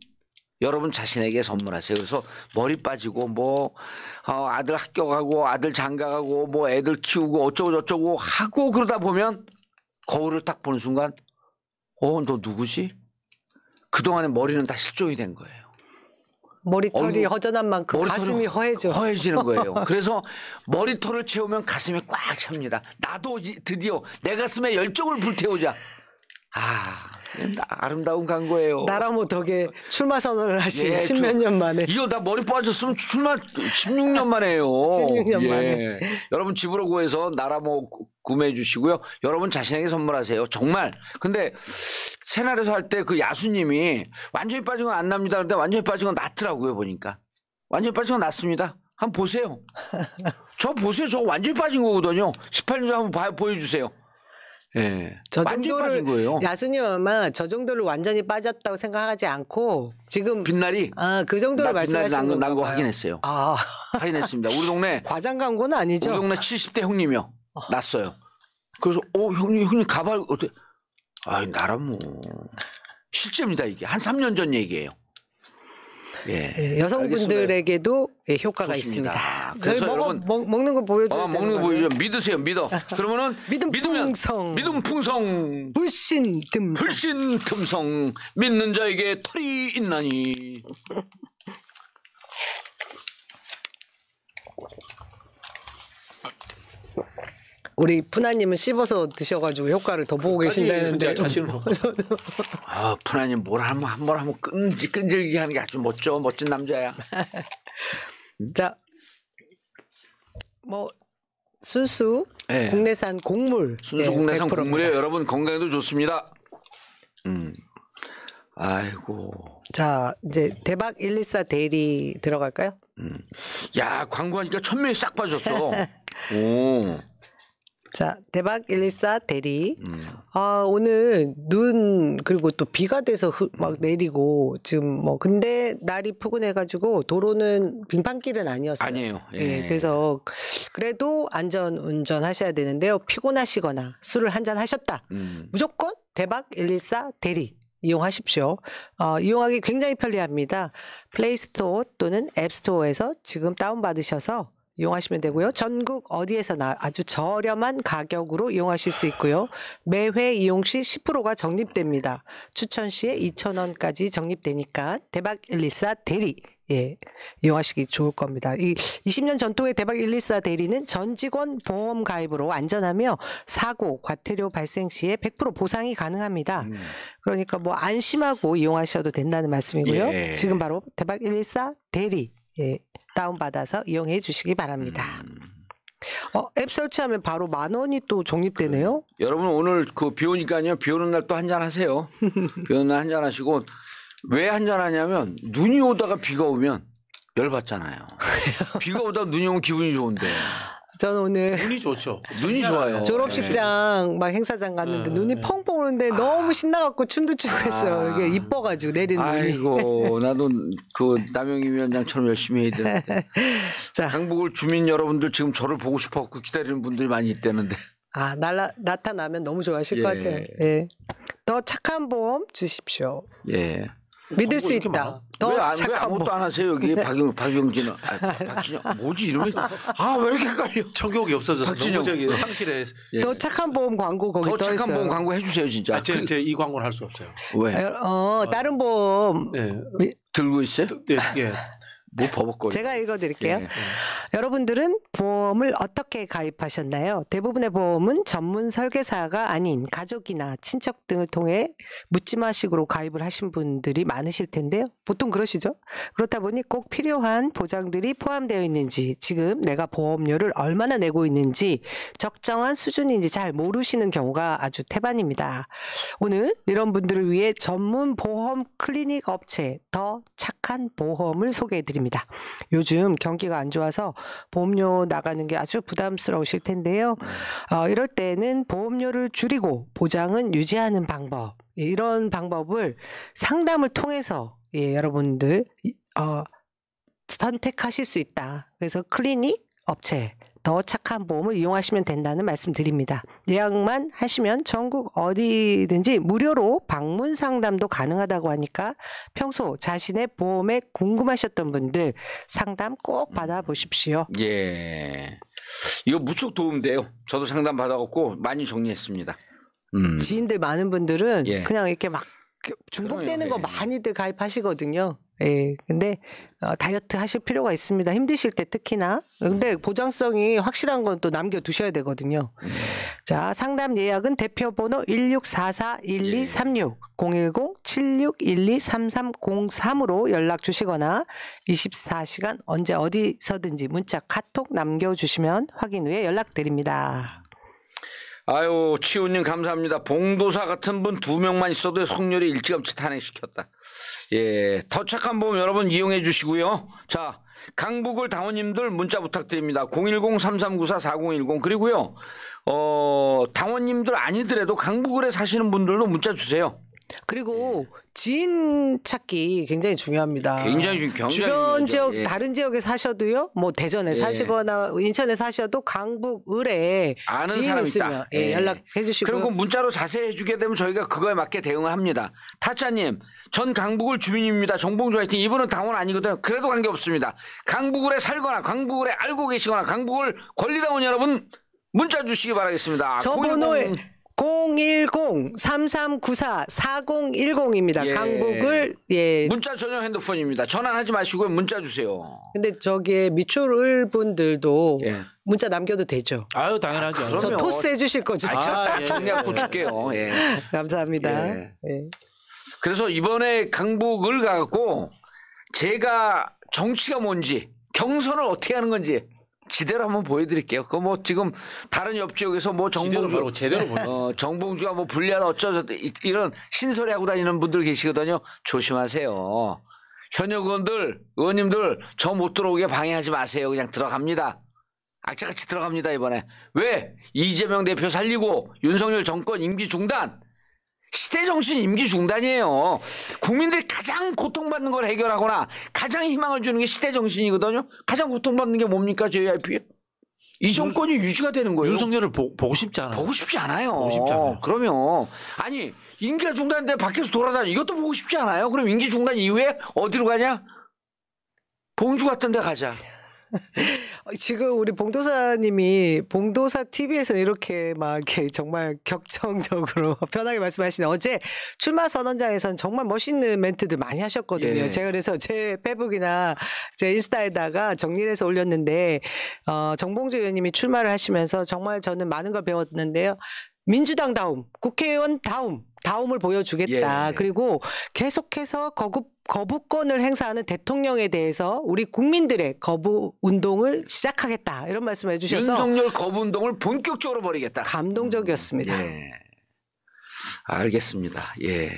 여러분 자신에게 선물하세요. 그래서 머리 빠지고 아들 학교 가고 아들 장가 가고 애들 키우고 어쩌고 저쩌고 하고 그러다 보면 거울을 딱 보는 순간 너 누구지? 그동안의 머리는 다 실종이 된 거예요. 머리털이 허전한 만큼 가슴이 허해지는 거예요. 그래서 머리털을 채우면 가슴이 꽉 찹니다. 나도 드디어 내 가슴에 열정을 불태우자. 아름다운 광고예요. 나라모 덕에 출마 선언을 하신 10몇 년 만에. 이거 나 머리 빠졌으면 출마 16년 만에요. 16년 만에. 여러분 집으로 구해서 나라모 구매해 주시고요. 여러분 자신에게 선물하세요. 정말. 근데 새날에서 할 때 그 야수님이 완전히 빠진 건 안 납니다. 그런데 완전히 빠진 건 낫더라고요. 보니까. 완전히 빠진 건 낫습니다. 한번 보세요. 저 보세요. 저 완전히 빠진 거거든요. 18년 전 한번 보여주세요. 예. 저 완전히 빠진 정도를 거예요. 야수님 아마 저 정도를 완전히 빠졌다고 생각하지 않고 지금 빛날이 그 정도로 말씀하시는 난 거 확인했어요. 확인했습니다. 우리 동네 과장 광고는 아니죠. 우리 동네 70대 형님이요. 났어요. 그래서 형님 가발 어때? 나라모 실제입니다 이게 한 3년 전 얘기예요. 예, 여성분들에게도 효과가 좋습니다. 있습니다. 그래서 여러분 먹는 거 보여줘요. 먹는 거 보여줘. 믿으세요. 믿어. 그러면은 믿음 풍성. 믿음 풍성. 불신 듬성. 믿는 자에게 털이 있나니. 우리 푸나님은 씹어서 드셔가지고 효과를 더 보고 계신다는데. 푸나님 뭘 한번 하면 끈질기게 하는 게 아주 멋진 남자야. 자, 순수 국내산 곡물. 순수 국내산 곡물이에요. 여러분 건강에도 좋습니다. 아이고. 자, 이제 대박 114 대리 들어갈까요? 야, 광고하니까 1000명이 싹 빠졌어. 오. 자, 대박 114 대리. 오늘 눈 그리고 또 비가 돼서 막 내리고 지금 근데 날이 푸근해가지고 도로는 빙판길은 아니었어요. 아니에요. 예. 그래서 그래도 안전 운전하셔야 되는데요. 피곤하시거나 술을 한잔 하셨다. 무조건 대박 114 대리. 이용하십시오. 이용하기 굉장히 편리합니다. 플레이스토어 또는 앱스토어에서 지금 다운받으셔서 이용하시면 되고요. 전국 어디에서나 아주 저렴한 가격으로 이용하실 수 있고요. 매회 이용 시 10%가 적립됩니다. 추천 시에 2,000원까지 적립되니까 대박 114 대리 이용하시기 좋을 겁니다. 이 20년 전통의 대박 114 대리는 전 직원 보험 가입으로 안전하며 사고, 과태료 발생 시에 100% 보상이 가능합니다. 그러니까 안심하고 이용하셔도 된다는 말씀이고요. 지금 바로 대박 114 대리 다운받아서 이용해 주시기 바랍니다. 앱 설치하면 바로 10,000원이 또 적립되네요. 여러분 오늘 비 오니까요. 비 오는 날 또 한잔 하세요. 비 오는 날 한잔 하시고 왜 한잔 하냐면 눈이 오다가 비가 오면 열받잖아요. 비가 오다가 눈이 오면 기분이 좋은데. 저는 오늘 눈이 좋죠. 눈이 좋아요. 졸업식장 막 행사장 갔는데 눈이 펑펑 오는데 너무 신나갖고 춤도 추고 했어요. 이게 이뻐가지고 내리는 눈이. 아이고 나도 남영희 위원장처럼 열심히 해야 되는데. 자, 강북을 주민 여러분들 지금 저를 보고 싶어갖고 기다리는 분들이 많이 있다는데. 나타나면 너무 좋아하실 것 같아요. 더 착한 보험 주십시오. 믿을 수 있다. 더 왜 아무것도 안 하세요 여기 박용진은 박진영 뭐지 이름이 왜 이렇게 헷갈려? 청격이 없어져서 너무 저기 상실에. 더 착한 보험 광고 거기 더 착한 보험 광고 해주세요 진짜. 제 이 광고는 할 수 없어요. 왜? 다른 보험 들고 있어요? 뭐 버벅거려. 제가 읽어드릴게요. 여러분들은 보험을 어떻게 가입하셨나요? 대부분의 보험은 전문 설계사가 아닌 가족이나 친척 등을 통해 묻지마식으로 가입을 하신 분들이 많으실 텐데요. 보통 그러시죠? 그렇다 보니 꼭 필요한 보장들이 포함되어 있는지, 지금 내가 보험료를 얼마나 내고 있는지 적정한 수준인지 잘 모르시는 경우가 아주 태반입니다. 오늘 이런 분들을 위해 전문 보험 클리닉 업체 더 착한 보험을 소개해드립니다. 요즘 경기가 안 좋아서 보험료 나가는 게 아주 부담스러우실 텐데요. 이럴 때는 보험료를 줄이고 보장은 유지하는 방법, 이런 방법을 상담을 통해서 여러분들 선택하실 수 있다. 그래서 클리닉 업체 더 착한 보험을 이용하시면 된다는 말씀 드립니다. 예약만 하시면 전국 어디든지 무료로 방문 상담도 가능하다고 하니까 평소 자신의 보험에 궁금하셨던 분들 상담 꼭 받아보십시오. 이거 무척 도움돼요. 저도 상담 받아갖고 많이 정리했습니다. 지인들 많은 분들은 예. 그냥 이렇게 막 중복되는 거 많이들 가입하시거든요. 예. 근데 다이어트 하실 필요가 있습니다. 힘드실 때 특히나. 근데 보장성이 확실한 건 또 남겨두셔야 되거든요. 자, 상담 예약은 대표번호 1644-1236 010-7612-3303으로 연락 주시거나 24시간 언제 어디서든지 문자 카톡 남겨주시면 확인 후에 연락드립니다. 아유, 치우님 감사합니다. 봉도사 같은 분 2명만 있어도 성렬이 일찌감치 탄핵시켰다. 예, 더 착한 봄 여러분 이용해 주시고요. 자, 강북을 당원님들 문자 부탁드립니다. 010-3394-4010 그리고요. 당원님들 아니더라도 강북을에 사시는 분들도 문자 주세요. 그리고 지인 찾기 굉장히 중요합니다. 굉장히 주변 지역 예. 다른 지역에 사셔도요. 뭐 대전에 사시거나 인천에 사셔도 강북 을에 아는 지인 사람 있으면 있다. 예, 연락해 주시고 그리고 문자로 자세히 해주게 되면 저희가 그거에 맞게 대응을 합니다. 타짜님, 전 강북을 주민입니다. 정봉주 화이팅. 이분은 당원 아니거든요. 그래도 관계없습니다. 강북을에 살거나 강북을에 알고 계시거나 강북을 권리당원 여러분 문자 주시기 바라겠습니다. 저 번호에 010-3394-4010입니다. 예. 강북을 예. 문자 전용 핸드폰입니다. 전화하지 마시고 문자 주세요. 근데 저기에 미추를 분들도 예. 문자 남겨도 되죠. 아유 당연하죠. 그럼요. 저 토스 해주실 거죠. 딱 예. 정리하고 줄게요. 예. 감사합니다. 예. 예. 그래서 이번에 강북을 가갖고 제가 정치가 뭔지 경선을 어떻게 하는 건지 지대로 한번 보여드릴게요. 그 뭐 지금 다른 옆 지역에서 뭐 정봉주 제대로 보여. 정봉주가 뭐 불리하다 어쩌저 이런 신소리 하고 다니는 분들 계시거든요. 조심하세요. 현역 의원님들 저 못 들어오게 방해하지 마세요. 그냥 들어갑니다. 악착같이 들어갑니다 이번에. 왜? 이재명 대표 살리고 윤석열 정권 임기 중단. 시대정신 임기 중단이에요. 국민들이 가장 고통받는 걸 해결하거나 가장 희망을 주는 게 시대정신이거든요. 가장 고통받는 게 뭡니까 JYP? 이 정권이 유지가 되는 거예요. 윤석열을 보고 싶지 않아요. 보고 싶지 않아요. 보고 싶지 않아요. 그러면 아니 임기가 중단인데 밖에서 돌아다니 이것도 보고 싶지 않아요. 그럼 임기 중단 이후에 어디로 가냐? 봉주 같은 데 가자. 지금 우리 봉도사님이 봉도사 TV에서 이렇게 막 이렇게 정말 격정적으로 편하게 말씀하시네. 어제 출마 선언장에서는 정말 멋있는 멘트들 많이 하셨거든요. 예. 제가 그래서 제 페북이나 제 인스타에다가 정리를 해서 올렸는데 정봉주 의원님이 출마를 하시면서 정말 저는 많은 걸 배웠는데요. 민주당 다움, 국회의원 다움을 보여주겠다. 예. 그리고 계속해서 거부권을 행사하는 대통령에 대해서 우리 국민들의 거부 운동을 시작하겠다. 이런 말씀을 해주셔서 윤석열 거부 운동을 본격적으로 벌이겠다. 감동적이었습니다. 예. 알겠습니다. 예.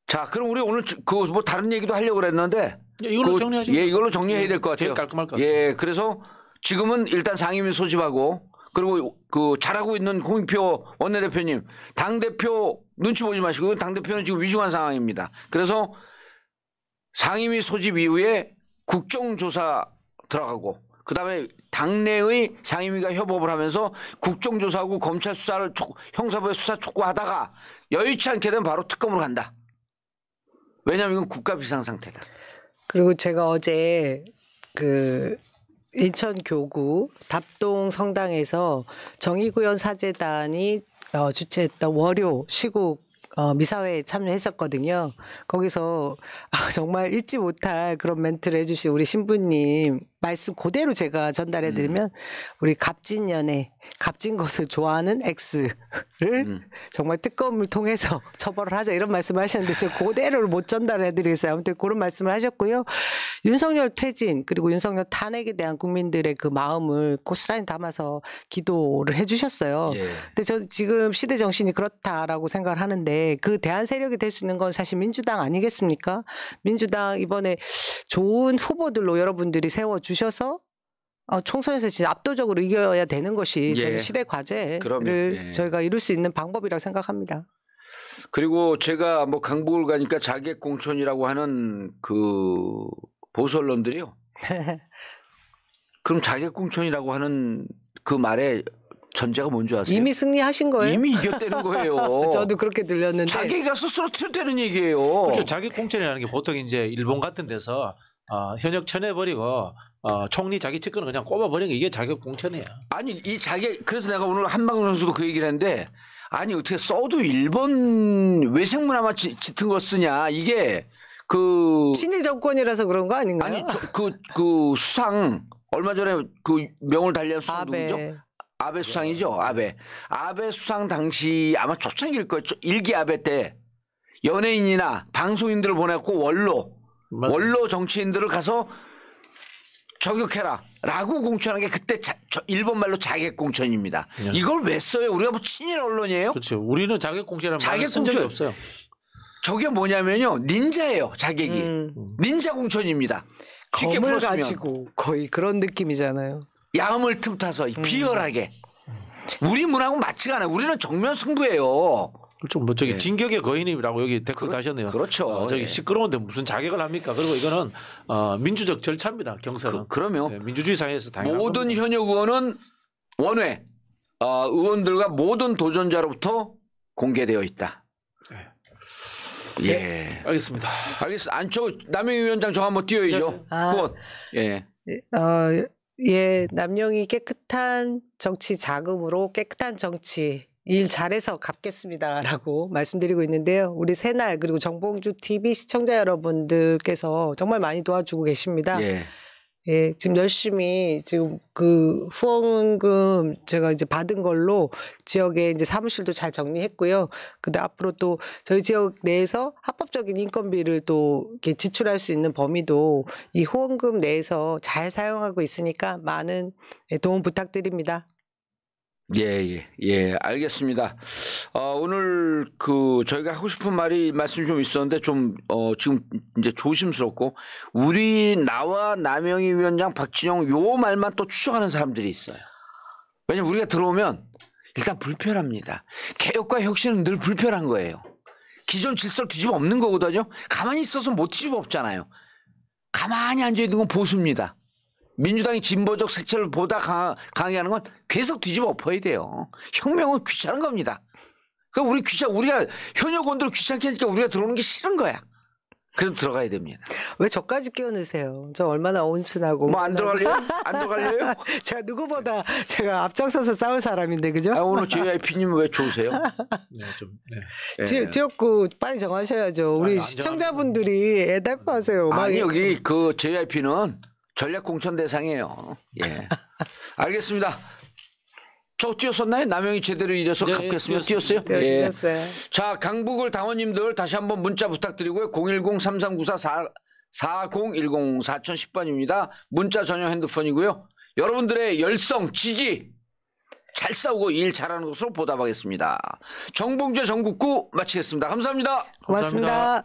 자, 그럼 우리 오늘 그 뭐 다른 얘기도 하려고 그랬는데 이걸로 정리하죠. 예, 이걸로 정리해야 될 것 같아요. 제일 깔끔할 것 같습니다. 예, 그래서 지금은 일단 상임위 소집하고 그리고 그 잘하고 있는 홍익표 원내대표님 당대표 눈치 보지 마시고 당대표는 지금 위중한 상황입니다. 그래서 상임위 소집 이후에 국정조사 들어가고 그다음에 당내의 상임위가 협업을 하면서 국정조사하고 검찰 수사를 형사부에 수사 촉구하다가 여의치 않게 되면 바로 특검으로 간다. 왜냐하면 이건 국가 비상상태다. 그리고 제가 어제 그 인천 교구 답동 성당에서 정의구현 사재단이 주최했던 월요 시국 미사회에 참여했었거든요. 거기서 정말 잊지 못할 그런 멘트를 해주신 우리 신부님 말씀 그대로 제가 전달해드리면 우리 갑진년에 값진 것을 좋아하는 X를 정말 특검을 통해서 처벌을 하자 이런 말씀을 하셨는데 제가 그대로를 못 전달해드리겠어요. 아무튼 그런 말씀을 하셨고요. 윤석열 퇴진 그리고 윤석열 탄핵에 대한 국민들의 그 마음을 고스란히 담아서 기도를 해주셨어요. 예. 근데 저 지금 시대 정신이 그렇다라고 생각을 하는데 그 대안 세력이 될 수 있는 건 사실 민주당 아니겠습니까? 민주당 이번에 좋은 후보들로 여러분들이 세워주셔서 총선에서 진짜 압도적으로 이겨야 되는 것이 예. 저는 시대 과제를 그럼요. 예. 저희가 이룰 수 있는 방법이라고 생각합니다. 그리고 제가 뭐 강북을 가니까 자객 공천이라고 하는 그 보수 언론들이요. 그럼 자객 공천이라고 하는 그 말의 전제가 뭔지 아세요? 이미 승리하신 거예요? 이미 이겼다는 거예요. 저도 그렇게 들렸는데. 자기가 스스로 틀렸다는 얘기예요. 그렇죠. 자기 공천이라는 게 보통 이제 일본 같은 데서 현역 쳐내버리고 총리 자기 측근을 그냥 꼽아버린 게 이게 자격 공천이야. 아니 이 자격 그래서 내가 오늘 한방금 선수도 그 얘기를 했는데 아니 어떻게 써도 일본 외생문화만 짙은 거 쓰냐 이게 그 친일 정권이라서 그런 거 아닌가요? 아니 그 수상 얼마 전에 그 명을 달리한 수상 아베. 누구죠? 아베 수상이죠. 아베 수상 당시 아마 초창기일 거예요. 일기 아베 때 연예인이나 방송인들을 보내고 원로 정치인들을 가서 저격해라라고 공천한 게 그때 일본 말로 자객 공천입니다. 이걸 왜 써요? 우리가 뭐 친일 언론이에요? 그렇죠. 우리는 자객 공천이라는 말을 쓴 적이 없어요. 저게 뭐냐면요 닌자예요. 자객이 닌자 공천입니다. 쉽게 검을 풀었으면. 가지고 거의 그런 느낌이잖아요. 야음을 틈타서 비열하게 우리 문화하고 맞지가 않아요. 우리는 정면 승부예요. 그렇죠. 뭐 저기 진격의 거인이라고 여기 댓글 다셨네요. 그렇죠. 저기 시끄러운데 무슨 자격을 합니까? 그리고 이거는 민주적 절차입니다. 경선은. 그러면 민주주의 사회에서 당연한 모든 겁니다. 현역 의원은 원외 의원들과 모든 도전자로부터 공개되어 있다. 예. 알겠습니다. 안쪽 남영희 위원장 저 한번 띄워야죠. 그것. 예. 예, 남영이 깨끗한 정치 자금으로 깨끗한 정치 일 잘해서 갚겠습니다라고 말씀드리고 있는데요. 우리 새날 그리고 정봉주 TV 시청자 여러분들께서 정말 많이 도와주고 계십니다. 예, 지금 열심히 지금 그 후원금 제가 이제 받은 걸로 지역에 이제 사무실도 잘 정리했고요. 근데 앞으로 또 저희 지역 내에서 합법적인 인건비를 또 이렇게 지출할 수 있는 범위도 이 후원금 내에서 잘 사용하고 있으니까 많은 도움 부탁드립니다. 예, 알겠습니다. 오늘 그 저희가 하고 싶은 말씀이 좀 있었는데 좀 지금 이제 조심스럽고 나와 남영희 위원장 박진영 요 말만 또 추적하는 사람들이 있어요. 왜냐면 우리가 들어오면 일단 불편합니다. 개혁과 혁신은 늘 불편한 거예요. 기존 질서를 뒤집어 엎는 거거든요. 가만히 있어서 못 뒤집어 엎잖아요. 가만히 앉아 있는 건 보수입니다. 민주당이 진보적 색채를 보다 강하게 하는 건 계속 뒤집어 엎어야 돼요. 혁명은 귀찮은 겁니다. 그러니까 우리가 현역원들 귀찮게 하니까 우리가 들어오는 게 싫은 거야. 그래도 들어가야 됩니다. 왜 저까지 끼워넣으세요? 저 얼마나 온순하고. 뭐 안 들어갈래요? 안 들어갈래요? 제가 누구보다 제가 앞장서서 싸울 사람인데 그죠? 오늘 JYP님 왜 좋으세요? 지역구 빨리 정하셔야죠. 우리 시청자분들이 애달파하세요. 아니 여기 그 JYP는 전략 공천 대상이에요. 예. 알겠습니다. 저 띄었었나요? 남영이 제대로 이래서 갚겠습니다. 띄었어요? 예. 자, 강북을 당원님들 다시 한번 문자 부탁드리고요. 010-3394-4010 4010-4010번입니다. 문자 전용 핸드폰이고요. 여러분들의 열성, 지지 잘 싸우고 일 잘하는 것으로 보답하겠습니다. 정봉재 전국구 마치겠습니다. 감사합니다. 고맙습니다.